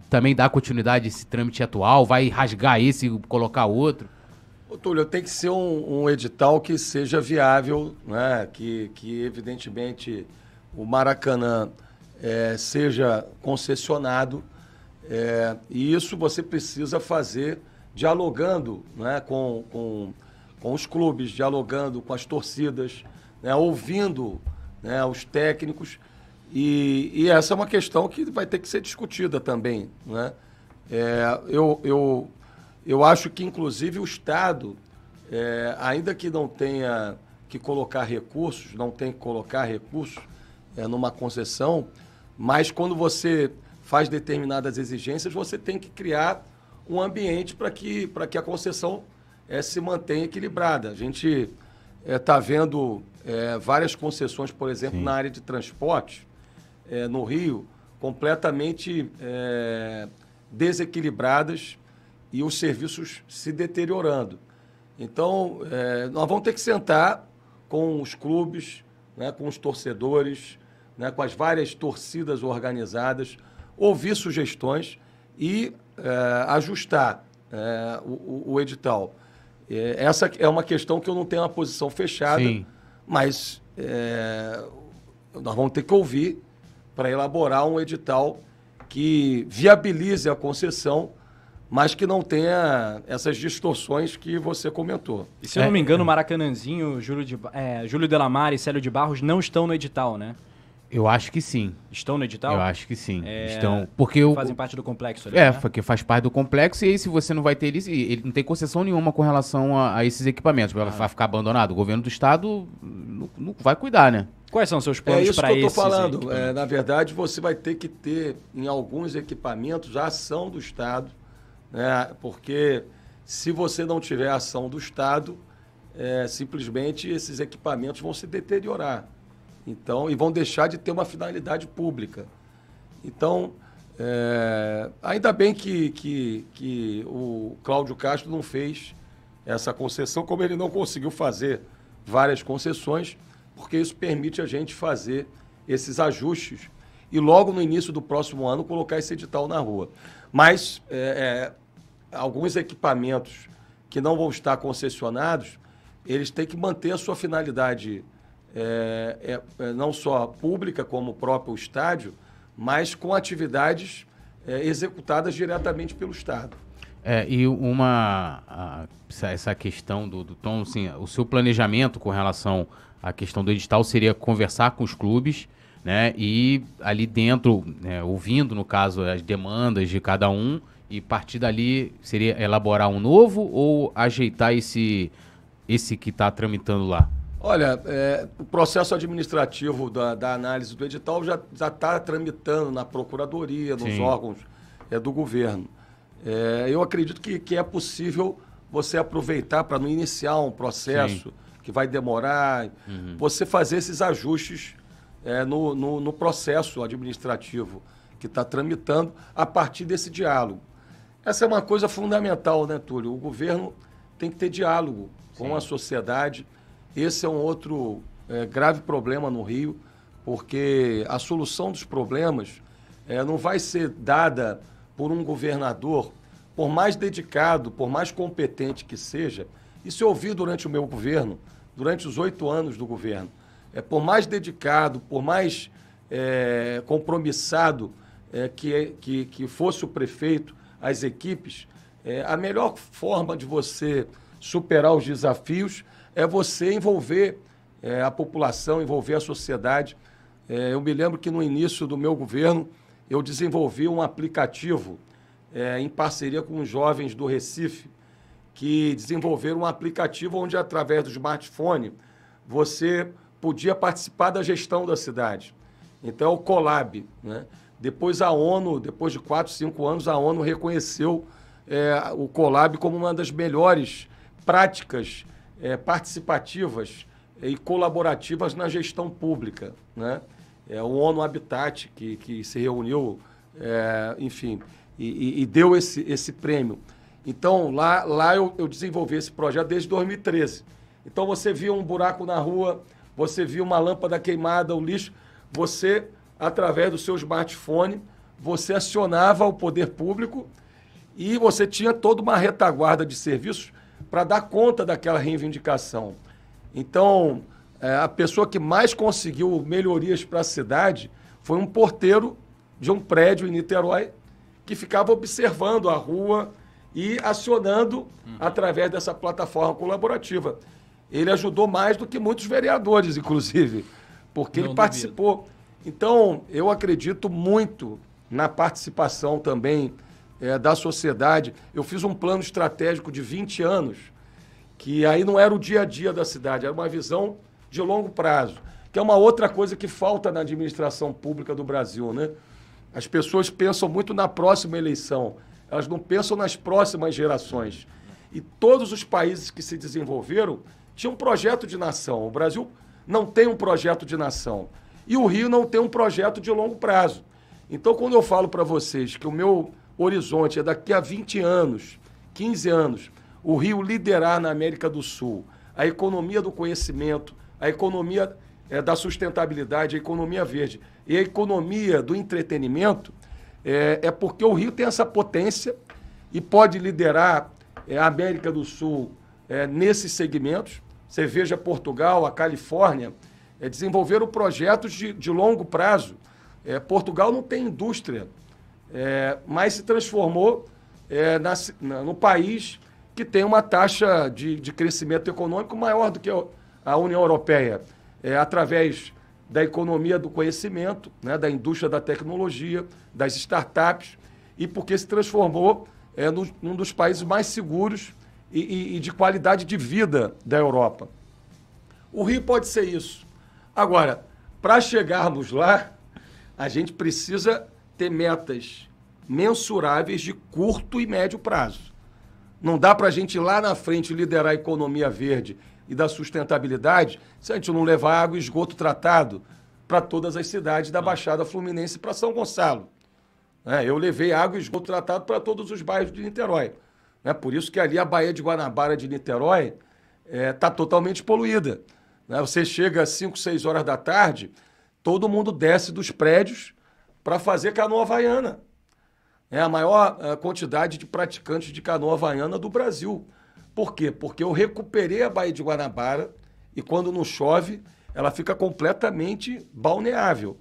também dar continuidade a esse trâmite atual, vai rasgar esse e colocar outro? Ô, Túlio, tem que ser um edital que seja viável, né? Que evidentemente, o Maracanã seja concessionado, e isso você precisa fazer dialogando, né, com os clubes, dialogando com as torcidas, né, ouvindo, né, os técnicos, e essa é uma questão que vai ter que ser discutida também, né? Eu acho que, inclusive, o Estado, ainda que não tenha que colocar recursos, não tem que colocar recursos numa concessão, mas quando você faz determinadas exigências, você tem que criar um ambiente para que a concessão se mantenha equilibrada. A gente está vendo várias concessões, por exemplo, na área de transporte, no Rio, completamente desequilibradas, e os serviços se deteriorando. Então, nós vamos ter que sentar com os clubes, né, com os torcedores, né, com as várias torcidas organizadas, ouvir sugestões e ajustar o edital. Essa é uma questão que eu não tenho uma posição fechada, mas nós vamos ter que ouvir para elaborar um edital que viabilize a concessão, mas que não tenha essas distorções que você comentou. E se eu não me engano, o Maracanãzinho, Júlio Delamare e Célio de Barros não estão no edital, né? Eu acho que sim. Estão no edital? Eu acho que sim. Estão. Porque fazem parte do complexo ali, né? Porque faz parte do complexo, e aí se você não vai ter isso, ele não tem concessão nenhuma com relação a esses equipamentos. Vai ficar abandonado. O governo do estado não vai cuidar, né? Quais são os seus planos para esses? É isso que eu estou falando. Na verdade, você vai ter que ter, em alguns equipamentos, a ação do Estado, né? Porque se você não tiver a ação do Estado, simplesmente esses equipamentos vão se deteriorar. Então, e vão deixar de ter uma finalidade pública. Então, ainda bem que o Cláudio Castro não fez essa concessão, como ele não conseguiu fazer várias concessões, porque isso permite a gente fazer esses ajustes e logo no início do próximo ano colocar esse edital na rua. Mas alguns equipamentos que não vão estar concessionados, eles têm que manter a sua finalidade não só pública, como o próprio estádio, mas com atividades executadas diretamente pelo Estado. E essa questão do Tom, assim, o seu planejamento com relação à questão do edital seria conversar com os clubes, né, e ali dentro, né, ouvindo, no caso, as demandas de cada um, e partir dali seria elaborar um novo ou ajeitar esse que está tramitando lá? Olha, o processo administrativo da análise do edital já está tramitando na Procuradoria, nos órgãos do governo. Eu acredito que é possível você aproveitar para não iniciar um processo que vai demorar, você fazer esses ajustes no processo administrativo que está tramitando a partir desse diálogo. Essa é uma coisa fundamental, né, Túlio? O governo tem que ter diálogo com a sociedade. Esse é um outro grave problema no Rio, porque a solução dos problemas não vai ser dada por um governador, por mais dedicado, por mais competente que seja. Isso eu ouvi durante o meu governo, durante os 8 anos do governo. Por mais dedicado, por mais compromissado que fosse o prefeito, as equipes, a melhor forma de você superar os desafios é você envolver a população, envolver a sociedade. Eu me lembro que no início do meu governo eu desenvolvi um aplicativo em parceria com os jovens do Recife, que desenvolveram um aplicativo onde, através do smartphone, você podia participar da gestão da cidade. Então, é o Colab, né? Depois a ONU, depois de 4, 5 anos, a ONU reconheceu o Colab como uma das melhores práticas participativas e colaborativas na gestão pública, né? O ONU Habitat, que se reuniu, enfim, e deu esse prêmio. Então, lá eu desenvolvi esse projeto desde 2013. Então, você via um buraco na rua, você via uma lâmpada queimada, o lixo, você, através do seu smartphone, você acionava o poder público e você tinha toda uma retaguarda de serviços para dar conta daquela reivindicação. Então, a pessoa que mais conseguiu melhorias para a cidade foi um porteiro de um prédio em Niterói que ficava observando a rua e acionando através dessa plataforma colaborativa. Ele ajudou mais do que muitos vereadores, inclusive, porque ele participou. Então, eu acredito muito na participação também da sociedade. Eu fiz um plano estratégico de 20 anos, que aí não era o dia a dia da cidade, era uma visão de longo prazo, que é uma outra coisa que falta na administração pública do Brasil, né? As pessoas pensam muito na próxima eleição, elas não pensam nas próximas gerações. E todos os países que se desenvolveram tinham um projeto de nação. O Brasil não tem um projeto de nação. E o Rio não tem um projeto de longo prazo. Então, quando eu falo para vocês que o meu horizonte é daqui a 20 anos, 15 anos, o Rio liderar na América do Sul a economia do conhecimento, a economia da sustentabilidade, a economia verde e a economia do entretenimento, é porque o Rio tem essa potência e pode liderar a América do Sul nesses segmentos. Você veja Portugal, a Califórnia, desenvolveram projetos de longo prazo. Portugal não tem indústria, mas se transformou no país que tem uma taxa de crescimento econômico maior do que a União Europeia, através da economia do conhecimento, né, da indústria da tecnologia, das startups, e porque se transformou num dos países mais seguros e de qualidade de vida da Europa. O Rio pode ser isso. Agora, para chegarmos lá, a gente precisa ter metas mensuráveis de curto e médio prazo. Não dá para a gente lá na frente liderar a economia verde, e da sustentabilidade se a gente não levar água e esgoto tratado para todas as cidades da Baixada Fluminense para São Gonçalo. Eu levei água e esgoto tratado para todos os bairros de Niterói. Por isso que ali a Baía de Guanabara de Niterói está totalmente poluída. Você chega às 5, 6 horas da tarde, todo mundo desce dos prédios para fazer canoa havaiana. É a maior quantidade de praticantes de canoa havaiana do Brasil. Por quê? Porque eu recuperei a Baía de Guanabara e quando não chove, ela fica completamente balneável.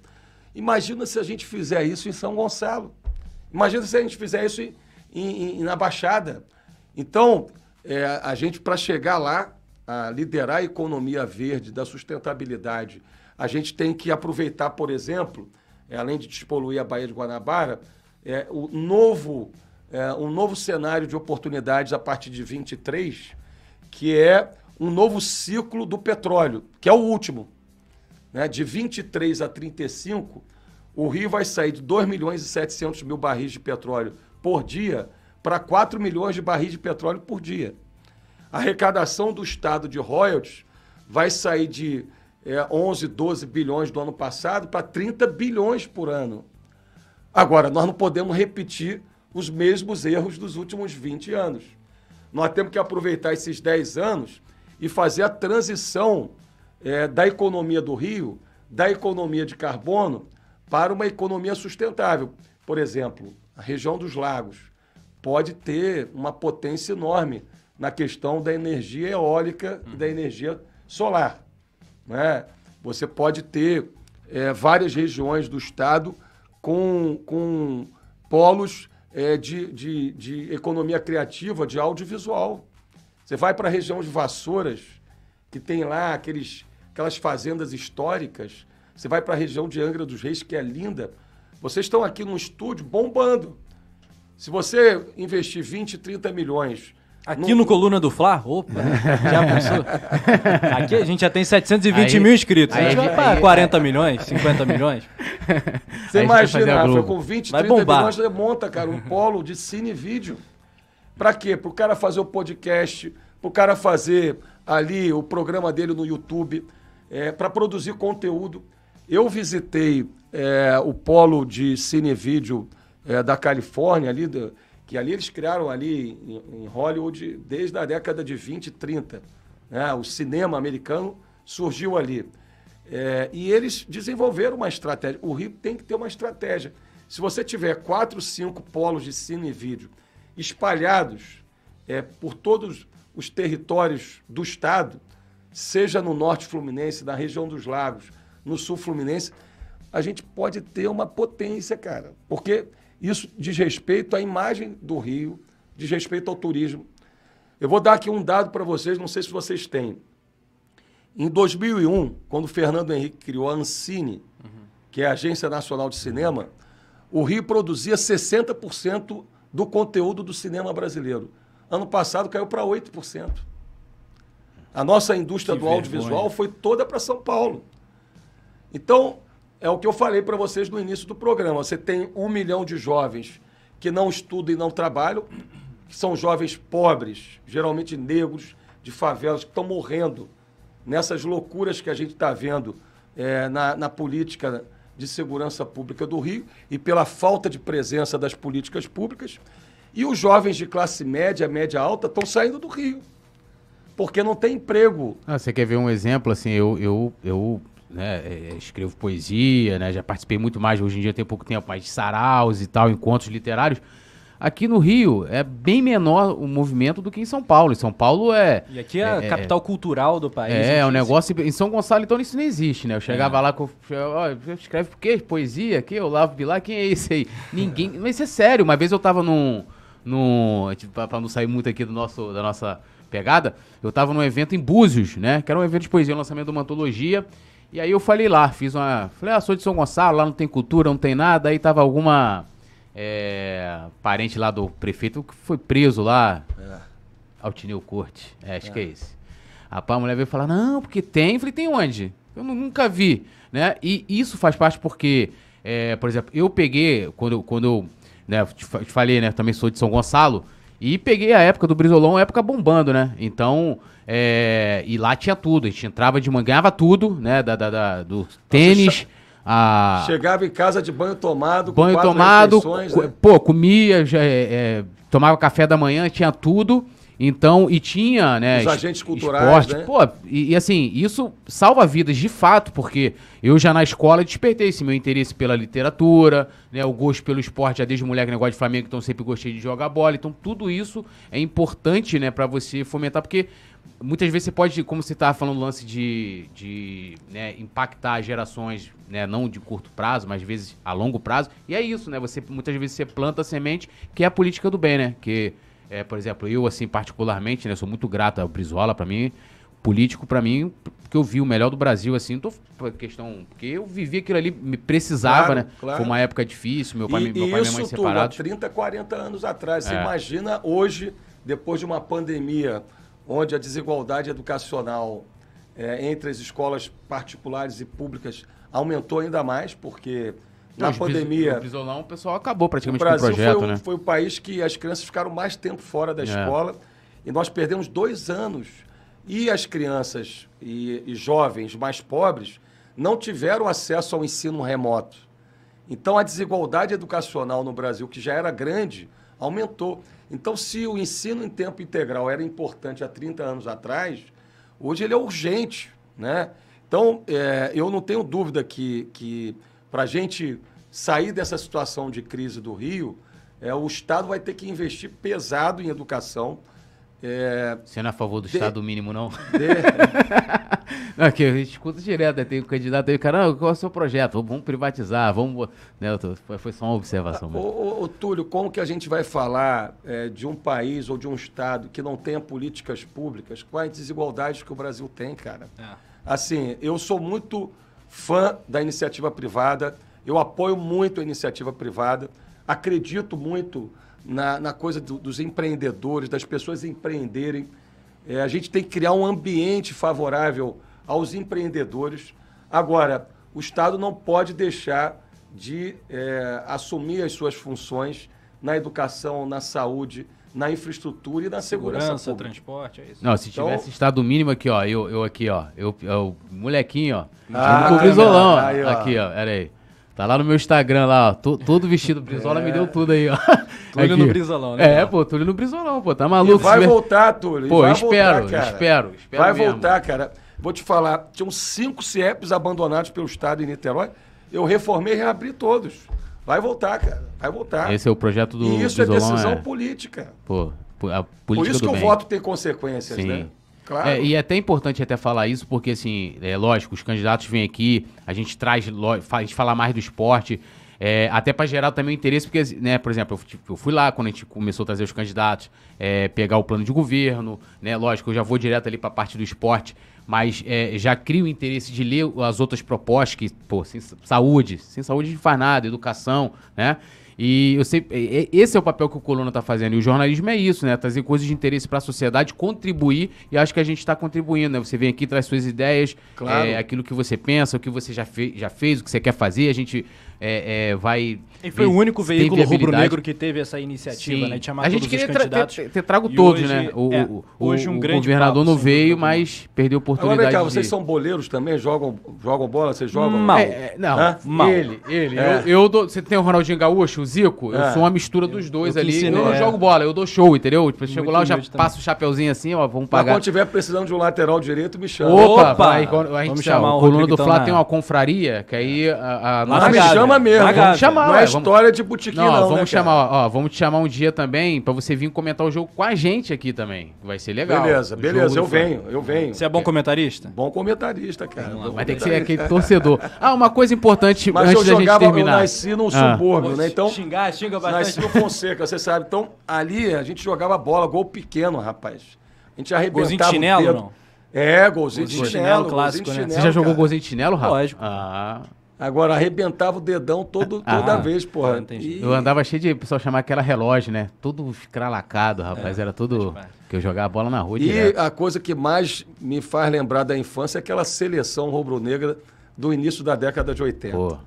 Imagina se a gente fizer isso em São Gonçalo. Imagina se a gente fizer isso na Baixada. Então, a gente, para chegar lá, a liderar a economia verde, da sustentabilidade, a gente tem que aproveitar, por exemplo, além de despoluir a Baía de Guanabara, um novo cenário de oportunidades a partir de 23, que é um novo ciclo do petróleo, que é o último. De 23 a 35, o Rio vai sair de 2 milhões e 700 mil barris de petróleo por dia para 4 milhões de barris de petróleo por dia. A arrecadação do Estado de royalties vai sair de 11, 12 bilhões do ano passado para 30 bilhões por ano. Agora, nós não podemos repetir os mesmos erros dos últimos 20 anos. Nós temos que aproveitar esses 10 anos e fazer a transição da economia do Rio, da economia de carbono, para uma economia sustentável. Por exemplo, a região dos lagos pode ter uma potência enorme na questão da energia eólica e da energia solar. Você pode ter várias regiões do estado com polos de economia criativa, de audiovisual. Você vai para a região de Vassouras, que tem lá aquelas fazendas históricas. Você vai para a região de Angra dos Reis, que é linda. Vocês estão aqui num estúdio bombando. Se você investir 20, 30 milhões... Aqui no Coluna do Fla? Opa, já pensou? Aqui a gente já tem 720 mil inscritos. A gente vai para 40 milhões, 50 milhões. Você imagina, foi com 20, 30 milhões, você monta, cara, um polo de cine e vídeo. Para quê? Para o cara fazer o podcast, para o cara fazer ali o programa dele no YouTube, para produzir conteúdo. Eu visitei o polo de cine e vídeo da Califórnia, que ali eles criaram ali em Hollywood desde a década de 20 e 30. O cinema americano surgiu ali. E eles desenvolveram uma estratégia. O Rio tem que ter uma estratégia. Se você tiver 4, 5 polos de cine e vídeo espalhados por todos os territórios do estado, seja no norte fluminense, na região dos lagos, no sul fluminense, a gente pode ter uma potência, cara. Porque isso diz respeito à imagem do Rio, diz respeito ao turismo. Eu vou dar aqui um dado para vocês, não sei se vocês têm. Em 2001, quando o Fernando Henrique criou a Ancine, que é a Agência Nacional de Cinema, o Rio produzia 60% do conteúdo do cinema brasileiro. Ano passado caiu para 8%. A nossa indústria do audiovisual foi toda para São Paulo. Então, é o que eu falei para vocês no início do programa. Você tem 1 milhão de jovens que não estudam e não trabalham, que são jovens pobres, geralmente negros, de favelas, que estão morrendo nessas loucuras que a gente está vendo na política de segurança pública do Rio e pela falta de presença das políticas públicas. E os jovens de classe média, média alta, estão saindo do Rio, porque não tem emprego. Você quer ver um exemplo? Assim, eu escrevo poesia, já participei muito mais, hoje em dia tem pouco tempo, mais de saraus e tal, encontros literários. Aqui no Rio é bem menor o movimento do que em São Paulo. Em São Paulo E aqui é a capital cultural do país. Um negócio... Em São Gonçalo, então, isso não existe, Eu chegava lá, escreve por quê? Poesia? Aqui, Olavo Bilac, quem é esse aí? Ninguém... Mas isso é sério. Uma vez eu tava pra não sair muito aqui da nossa pegada, eu tava num evento em Búzios, que era um evento de poesia, um lançamento de uma antologia. E aí eu falei lá, falei, sou de São Gonçalo, lá não tem cultura, não tem nada. Aí tava alguma parente lá do prefeito que foi preso lá, Altineu Corte, acho que é esse. Rapaz, a mulher veio falar, não, porque tem. Eu falei, tem onde? Eu nunca vi, E isso faz parte porque, por exemplo, eu peguei, quando eu te falei, também sou de São Gonçalo, E peguei a época do Brizolão, época bombando, né? Então, e lá tinha tudo. A gente entrava de manhã, ganhava tudo, né? Do tênis. Chegava em casa de banho tomado, com 4 refeições, né? Pô, comia, tomava café da manhã, tinha tudo. Então, e tinha, né? Os agentes culturais, esporte, né? Pô, e assim, isso salva vidas de fato, porque eu já na escola despertei esse meu interesse pela literatura, né? O gosto pelo esporte, já desde moleque, negócio de Flamengo, então sempre gostei de jogar bola. Então, tudo isso é importante, né, pra você fomentar, porque muitas vezes você pode, como você estava falando, lance de né, impactar gerações, né, não de curto prazo, mas às vezes a longo prazo. E é isso, né? Muitas vezes você planta a semente, que é a política do bem, né? Que por exemplo, eu, assim, particularmente, né, sou muito grato ao Brizola, pra mim, político, pra mim, porque eu vi o melhor do Brasil, assim, porque eu vivi aquilo ali, me precisava, claro, né? Claro. Foi uma época difícil, meu pai e minha mãe separados. Há 30, 40 anos atrás. Você imagina hoje, depois de uma pandemia, onde a desigualdade educacional entre as escolas particulares e públicas aumentou ainda mais, porque na pandemia... No Brizolão, o pessoal acabou praticamente com o projeto, né? Foi o país que as crianças ficaram mais tempo fora da escola e nós perdemos 2 anos. E as crianças e jovens mais pobres não tiveram acesso ao ensino remoto. Então, a desigualdade educacional no Brasil, que já era grande, aumentou. Então, se o ensino em tempo integral era importante há 30 anos atrás, hoje ele é urgente, né? Então, eu não tenho dúvida que para a gente sair dessa situação de crise do Rio, o Estado vai ter que investir pesado em educação. Você não é a favor do Estado mínimo, não? Não, que a gente escuta direto, tem um candidato aí, cara, qual é o seu projeto? Vamos privatizar, vamos... Né, foi só uma observação mesmo. Ô, Túlio, como que a gente vai falar de um país ou de um Estado que não tenha políticas públicas com as desigualdades que o Brasil tem, cara? Assim, eu sou muito fã da iniciativa privada, eu apoio muito a iniciativa privada, acredito muito na coisa dos empreendedores, das pessoas empreenderem. A gente tem que criar um ambiente favorável aos empreendedores. Agora, o Estado não pode deixar de assumir as suas funções na educação, na saúde, na infraestrutura e na segurança pública. Transporte, é isso. Não, se tivesse Estado mínimo aqui, ó, eu aqui, ó, o molequinho, ó, o Brizolão, aqui, ó, pera aí. Tá lá no meu Instagram, lá, ó, todo vestido Brizola, me deu tudo aí, ó. Túlio no Brizolão, né? Pô, Túlio no Brizolão, pô, tá maluco. E vai voltar, Túlio. Pô, vai espero vai mesmo. voltar, cara. Vou te falar, tinham 5 CIEPs abandonados pelo Estado em Niterói, eu reformei e reabri todos. Vai voltar, cara, vai voltar. Esse é o projeto do E isso Brizolão, é decisão política. Pô, a política Por isso que do o bem. voto tem consequências, Sim. né? Claro. E é até importante até falar isso, porque, assim, lógico, os candidatos vêm aqui, a gente a gente fala mais do esporte, até para gerar também o interesse, porque, né, por exemplo, eu fui lá quando a gente começou a trazer os candidatos, pegar o plano de governo, né, lógico, eu já vou direto ali para a parte do esporte, mas já crio o interesse de ler as outras propostas que, pô, sem saúde não faz nada, educação, né? E eu sei, esse é o papel que o Coluna está fazendo. E o jornalismo é isso, né? Trazer coisas de interesse para a sociedade, contribuir, e acho que a gente está contribuindo, né? Você vem aqui, traz suas ideias, claro. Aquilo que você pensa, o que você já fez, o que você quer fazer, a gente vai... E foi o único veículo rubro-negro que teve essa iniciativa, Sim. né? De chamar a gente todos queria os candidatos. ter trago todos, hoje, né? hoje um grande governador papo, não veio, mas perdeu a oportunidade. Agora, vem cá, vocês são boleiros também? Jogam bola? Vocês jogam? Mal. Mal. Ele. Você tem o Ronaldinho Gaúcho, o Zico? Eu sou uma mistura dos dois ali. Eu não jogo bola, eu dou show, entendeu? Tipo, eu chego lá, eu já passo o chapeuzinho assim, ó, vamos pagar. Mas quando tiver precisando de um lateral direito, me chama. Opa! Vamos chamar o Coluna do Fla tem uma confraria, que aí Mas me chama mesmo. Vamos chamar, não é história de botiquim, não, vamos né, chamar, ó, vamos te chamar um dia também pra você vir comentar o jogo com a gente aqui também. Vai ser legal. Beleza, eu venho. Você é bom comentarista? Bom comentarista, cara. Mas tem que ser aquele torcedor. Uma coisa importante mas antes da gente terminar. Eu nasci num subúrbio, né? Então, xinga bastante. nasci no Fonseca, você sabe. Então, ali a gente jogava bola, gol pequeno, rapaz. A gente arrebentava golzinho de chinelo, não? Golzinho de chinelo. Clássico, né? Você já jogou golzinho de chinelo, Rafa? Lógico. Agora, arrebentava o dedão toda vez, porra. Eu andava cheio de... O pessoal chamava que era relógio, né? Todo escralacado, rapaz. Era tudo... Que eu jogava bola na rua direto. A coisa que mais me faz lembrar da infância é aquela seleção rubro-negra do início da década de 80. Pô.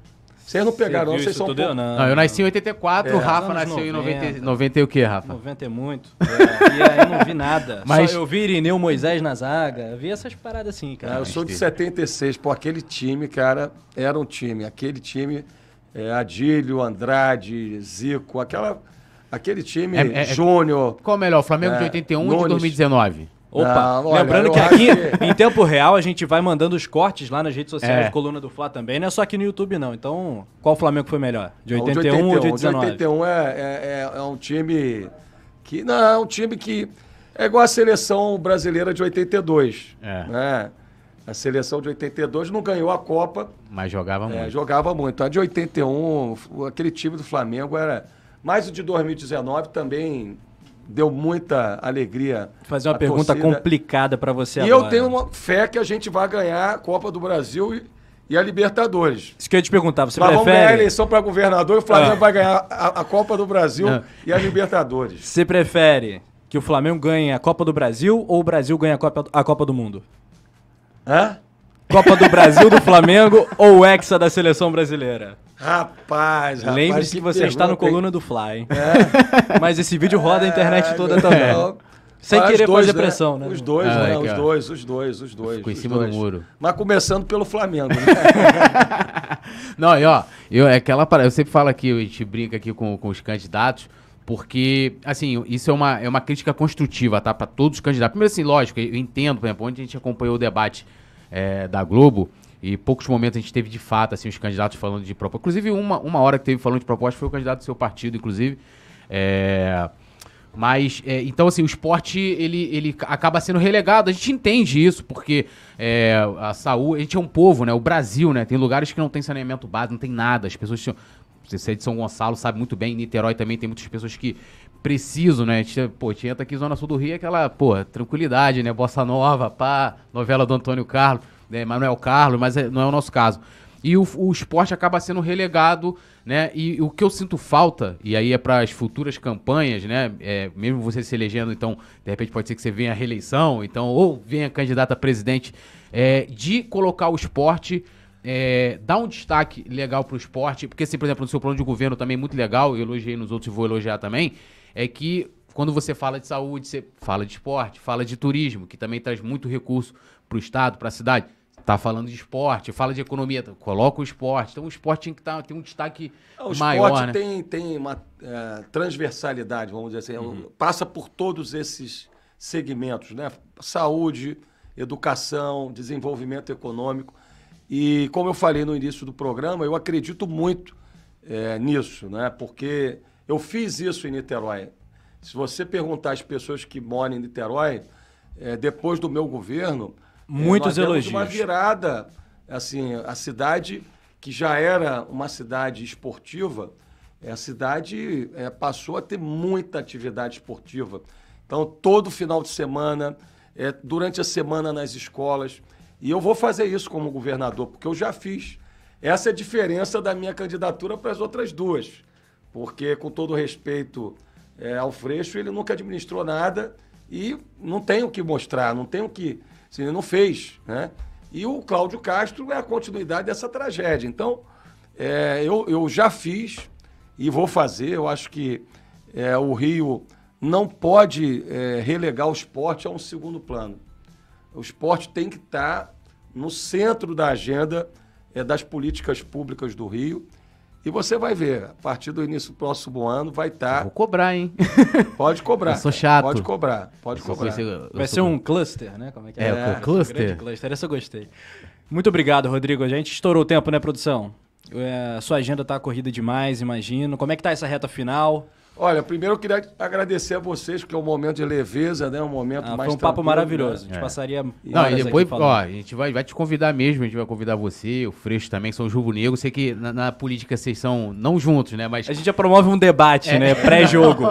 Vocês não pegaram, vocês são tudo? Não, eu nasci em 84, o Rafa nasceu 90. em 90 e o quê, Rafa? 90 é muito. E aí eu não vi nada. Mas Só eu vi Irineu Moisés na zaga. Eu vi essas paradas assim, cara. Eu sou de 76. Pô, aquele time, cara, era um time. Aquele time, Adílio, Andrade, Zico, aquele time Júnior. Qual é melhor, o Flamengo de 81 ou de 2019? Opa, olha, lembrando que aqui, em tempo real, a gente vai mandando os cortes lá nas redes sociais do Coluna do Fla também, não é só aqui no YouTube não. Então, qual Flamengo foi melhor? De 81 ou de 19? De 81 é um time que... Não, é um time que é igual a seleção brasileira de 82. Né? A seleção de 82 não ganhou a Copa. Mas jogava muito. Jogava muito. A de 81, aquele time do Flamengo era... Mas o de 2019 também... Deu muita alegria. Vou fazer uma pergunta complicada para você agora. E eu tenho uma fé que a gente vai ganhar a Copa do Brasil e a Libertadores. Isso que eu ia te perguntar, você prefere... Vamos ganhar a eleição para governador e o Flamengo vai ganhar a Copa do Brasil e a Libertadores. Você prefere que o Flamengo ganhe a Copa do Brasil ou o Brasil ganhe a Copa do Mundo? Copa do Brasil do Flamengo ou o Hexa da Seleção Brasileira? Rapaz, lembre-se que você está no Coluna do Fla, hein? Mas esse vídeo roda a internet toda também. Sem querer fazer pressão, né? Os dois, né? Os dois. Ficou em cima do muro. Mas começando pelo Flamengo, né? Não, e ó, eu sempre falo aqui, a gente brinca aqui com os candidatos, porque, assim, isso é uma crítica construtiva, tá? Para todos os candidatos. Primeiro, assim, lógico, eu entendo, por exemplo, onde a gente acompanhou o debate da Globo, e poucos momentos a gente teve de fato assim, os candidatos falando de proposta. Inclusive, uma hora que teve falando de proposta foi o candidato do seu partido, inclusive. Então, assim, o esporte ele acaba sendo relegado. A gente entende isso, porque a saúde. A gente é um povo, né? O Brasil, né? Tem lugares que não tem saneamento básico, não tem nada. As pessoas tinham. Você é de São Gonçalo, sabe muito bem. Em Niterói também tem muitas pessoas que precisam, né? A gente entra aqui Zona Sul do Rio, aquela, tranquilidade, né? Bossa Nova, novela do Antônio Carlos. Manuel Carlos, mas não é o nosso caso. E o esporte acaba sendo relegado, né? E o que eu sinto falta, e aí é para as futuras campanhas, né? Mesmo você se elegendo, então, de repente pode ser que você venha à reeleição, então, ou venha candidato a presidente, de colocar o esporte, dar um destaque legal para o esporte, porque, assim, por exemplo, no seu plano de governo também muito legal, eu elogiei nos outros e vou elogiar também, é que quando você fala de saúde, você fala de esporte, fala de turismo, que também traz muito recurso para o estado, para a cidade. Tá falando de esporte, fala de economia, coloca o esporte. Então o esporte tem que ter um destaque maior. O esporte, né? tem uma transversalidade, vamos dizer assim. Passa por todos esses segmentos, né? Saúde, educação, desenvolvimento econômico. E como eu falei no início do programa, eu acredito muito nisso, né? Porque eu fiz isso em Niterói. Se você perguntar às pessoas que moram em Niterói, depois do meu governo... Muitos elogios. Uma virada, assim, a cidade que já era uma cidade esportiva, a cidade passou a ter muita atividade esportiva. Então, todo final de semana, durante a semana nas escolas, e eu vou fazer isso como governador, porque eu já fiz. Essa é a diferença da minha candidatura para as outras duas, porque, com todo respeito ao Freixo, ele nunca administrou nada e não tem o que mostrar, não tem o que... Assim, ele não fez, né? E o Cláudio Castro é a continuidade dessa tragédia. Então, eu já fiz e vou fazer. Eu acho que o Rio não pode relegar o esporte a um segundo plano. O esporte tem que estar no centro da agenda das políticas públicas do Rio. E você vai ver, a partir do início do próximo ano vai estar... Vou cobrar, hein? Pode cobrar. Eu sou chato. Pode cobrar. Vai ser um cluster, né? Como é que é? O cluster. Cluster, essa eu gostei. Muito obrigado, Rodrigo. A gente estourou o tempo, né, produção? A sua agenda tá corrida demais, imagino. Como é que tá essa reta final? Olha, primeiro eu queria agradecer a vocês, porque é um momento de leveza, né? Um momento mais foi um papo maravilhoso. A gente passaria Não, e depois, a gente vai te convidar mesmo, a gente vai convidar você, o Freixo também, que são os rubro-negros. Sei que na política vocês são, não juntos, né? Mas a gente já promove um debate, né? Pré-jogo.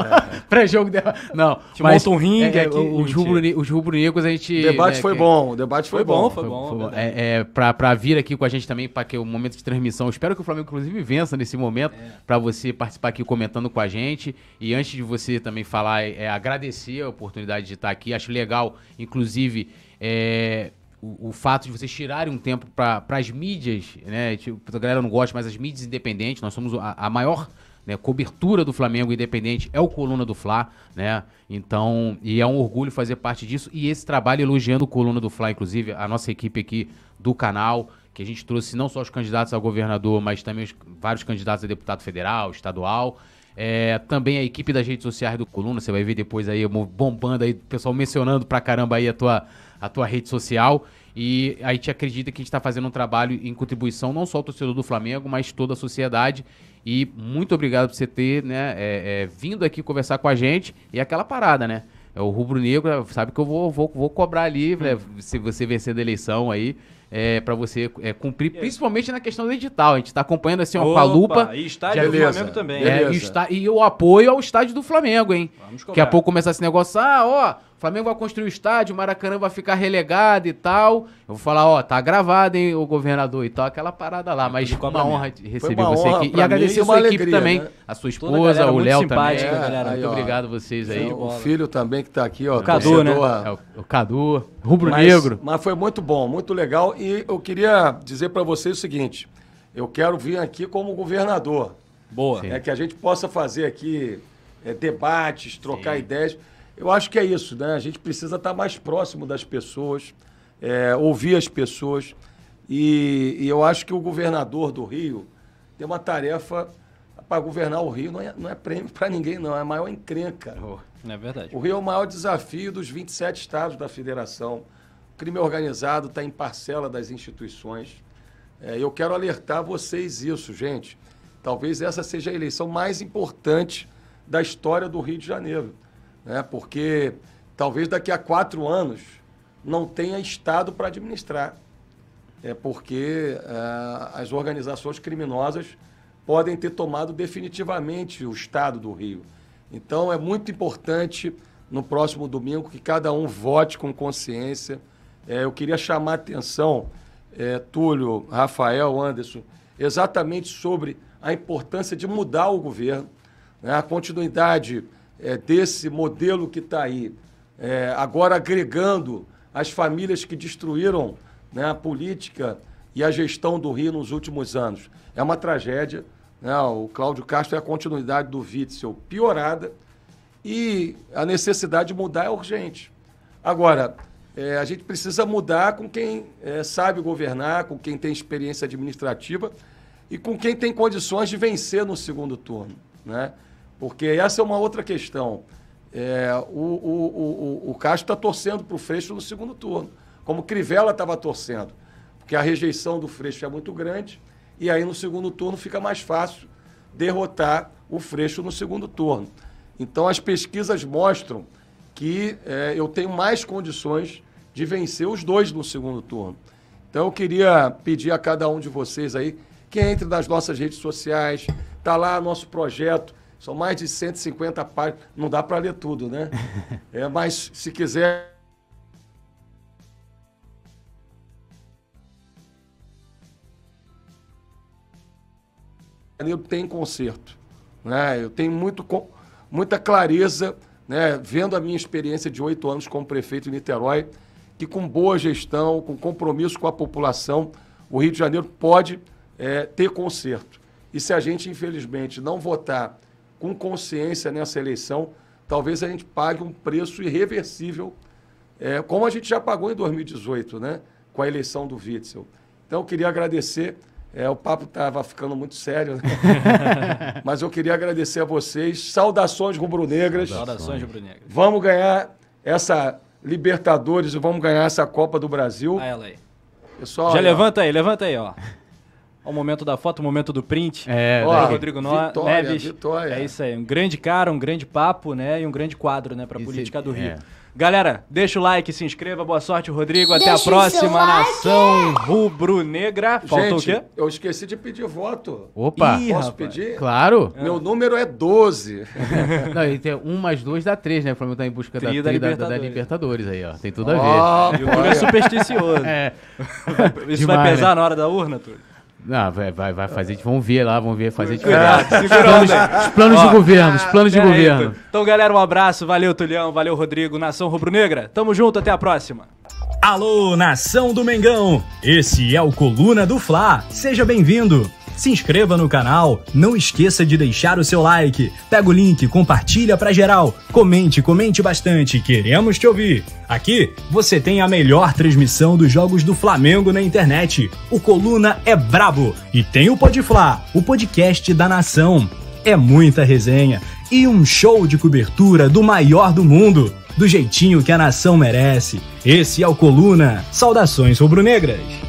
Pré-jogo. Não, a gente monta um ringue aqui. Os rubro-negros a gente... O debate foi bom, o debate foi bom. Foi bom. Pra vir aqui com a gente também, para que o momento de transmissão, eu espero que o Flamengo, inclusive, vença nesse momento, para você participar aqui comentando com a gente. E antes de você também falar, agradecer a oportunidade de estar aqui. Acho legal, inclusive, o fato de vocês tirarem um tempo para as mídias, né? Tipo, a galera não gosta, mas as mídias independentes, nós somos a maior, né, cobertura do Flamengo independente, é o Coluna do Fla, né? Então, e é um orgulho fazer parte disso. E esse trabalho elogiando o Coluna do Fla, inclusive, a nossa equipe aqui do canal, que a gente trouxe não só os candidatos a governador, mas também vários candidatos a deputado federal, estadual. Também a equipe das redes sociais do Coluna, você vai ver depois aí, bombando aí, o pessoal mencionando pra caramba aí a tua rede social. E a gente acredita que a gente está fazendo um trabalho em contribuição, não só ao torcedor do Flamengo, mas toda a sociedade. E muito obrigado por você ter, né, vindo aqui conversar com a gente. E aquela parada, né? O Rubro Negro, sabe que eu vou cobrar ali, né, se você vencendo a eleição aí. Para você cumprir, principalmente na questão do edital. A gente está acompanhando assim, com a lupa. E estádio do Flamengo também. E o apoio ao estádio do Flamengo, hein? Daqui a pouco começar esse negócio, o Flamengo vai construir o estádio, o Maracanã vai ficar relegado e tal. Eu vou falar, tá gravado, hein, o governador e tal, aquela parada lá. Mas uma honra receber você aqui. E agradecer a sua equipe também, né? A sua esposa, o Léo também. Muito obrigado a vocês aí. O filho também que tá aqui, o Cadu, né? O Cadu, Rubro Negro. Mas foi muito bom, muito legal. E eu queria dizer para vocês o seguinte, eu quero vir aqui como governador. Boa. Que a gente possa fazer aqui debates, trocar ideias. Eu acho que é isso, né? A gente precisa estar mais próximo das pessoas, ouvir as pessoas. E eu acho que o governador do Rio tem uma tarefa para governar o Rio. Não é prêmio para ninguém, não. É a maior encrenca. É verdade. O Rio é o maior desafio dos 27 estados da federação. O crime organizado está em parcela das instituições. Eu quero alertar vocês isso, gente. Talvez essa seja a eleição mais importante da história do Rio de Janeiro. Porque talvez daqui a 4 anos não tenha Estado para administrar. Porque as organizações criminosas podem ter tomado definitivamente o Estado do Rio. Então é muito importante no próximo domingo que cada um vote com consciência. Eu queria chamar a atenção, Túlio, Rafael, Anderson, exatamente sobre a importância de mudar o governo, né? A continuidade desse modelo que está aí, agora agregando as famílias que destruíram, né, a política e a gestão do Rio nos últimos anos. É uma tragédia, né? O Cláudio Castro é a continuidade do Witzel piorada e a necessidade de mudar é urgente. Agora, a gente precisa mudar com quem sabe governar, com quem tem experiência administrativa e com quem tem condições de vencer no segundo turno, né? Porque essa é uma outra questão. O Castro está torcendo para o Freixo no segundo turno, como Crivella estava torcendo, porque a rejeição do Freixo é muito grande e aí no segundo turno fica mais fácil derrotar o Freixo no segundo turno. Então as pesquisas mostram que eu tenho mais condições de vencer os dois no segundo turno. Então eu queria pedir a cada um de vocês aí que entre nas nossas redes sociais, está lá nosso projeto. São mais de 150 páginas. Não dá para ler tudo, né? Mas, se quiser... tem conserto, né? Eu tenho muita clareza, né, vendo a minha experiência de 8 anos como prefeito de Niterói, que com boa gestão, com compromisso com a população, o Rio de Janeiro pode ter conserto. E se a gente, infelizmente, não votar com consciência nessa eleição, talvez a gente pague um preço irreversível, como a gente já pagou em 2018, né, com a eleição do Witzel. Então, eu queria agradecer, o papo estava ficando muito sério, né? Mas eu queria agradecer a vocês. Saudações rubro-negras. Saudações rubro-negras. Vamos ganhar essa Libertadores e vamos ganhar essa Copa do Brasil. Aí ela aí. Pessoal, já levanta aí, ó. O momento da foto, o momento do print. Rodrigo Neves. Vitória. É isso aí. Um grande cara, um grande papo, né? E um grande quadro, né, para a política do Rio. Galera, deixa o like, se inscreva. Boa sorte, Rodrigo. Até a próxima. Nação Rubro-Negra. Faltou o quê? Eu esqueci de pedir voto. Opa. Posso pedir? Claro. Meu número é 12. Não, e tem 1 mais 2 dá 3, né? O Flamengo tá em busca da Libertadores aí, ó. Tem tudo a ver. E o Túlio é supersticioso. Isso demais, vai pesar, né, na hora da urna, Túlio? Não, vai fazer. Vamos ver lá, fazer diferente. Os planos de governo. Então, galera, um abraço. Valeu, Tulião. Valeu, Rodrigo. Nação Rubro-Negra. Tamo junto, até a próxima. Alô, nação do Mengão! Esse é o Coluna do Fla. Seja bem-vindo! Se inscreva no canal, não esqueça de deixar o seu like, pega o link, compartilha pra geral, comente bastante, queremos te ouvir. Aqui você tem a melhor transmissão dos jogos do Flamengo na internet. O Coluna é brabo e tem o Podfla, o podcast da nação. É muita resenha e um show de cobertura do maior do mundo, do jeitinho que a nação merece. Esse é o Coluna. Saudações rubro-negras!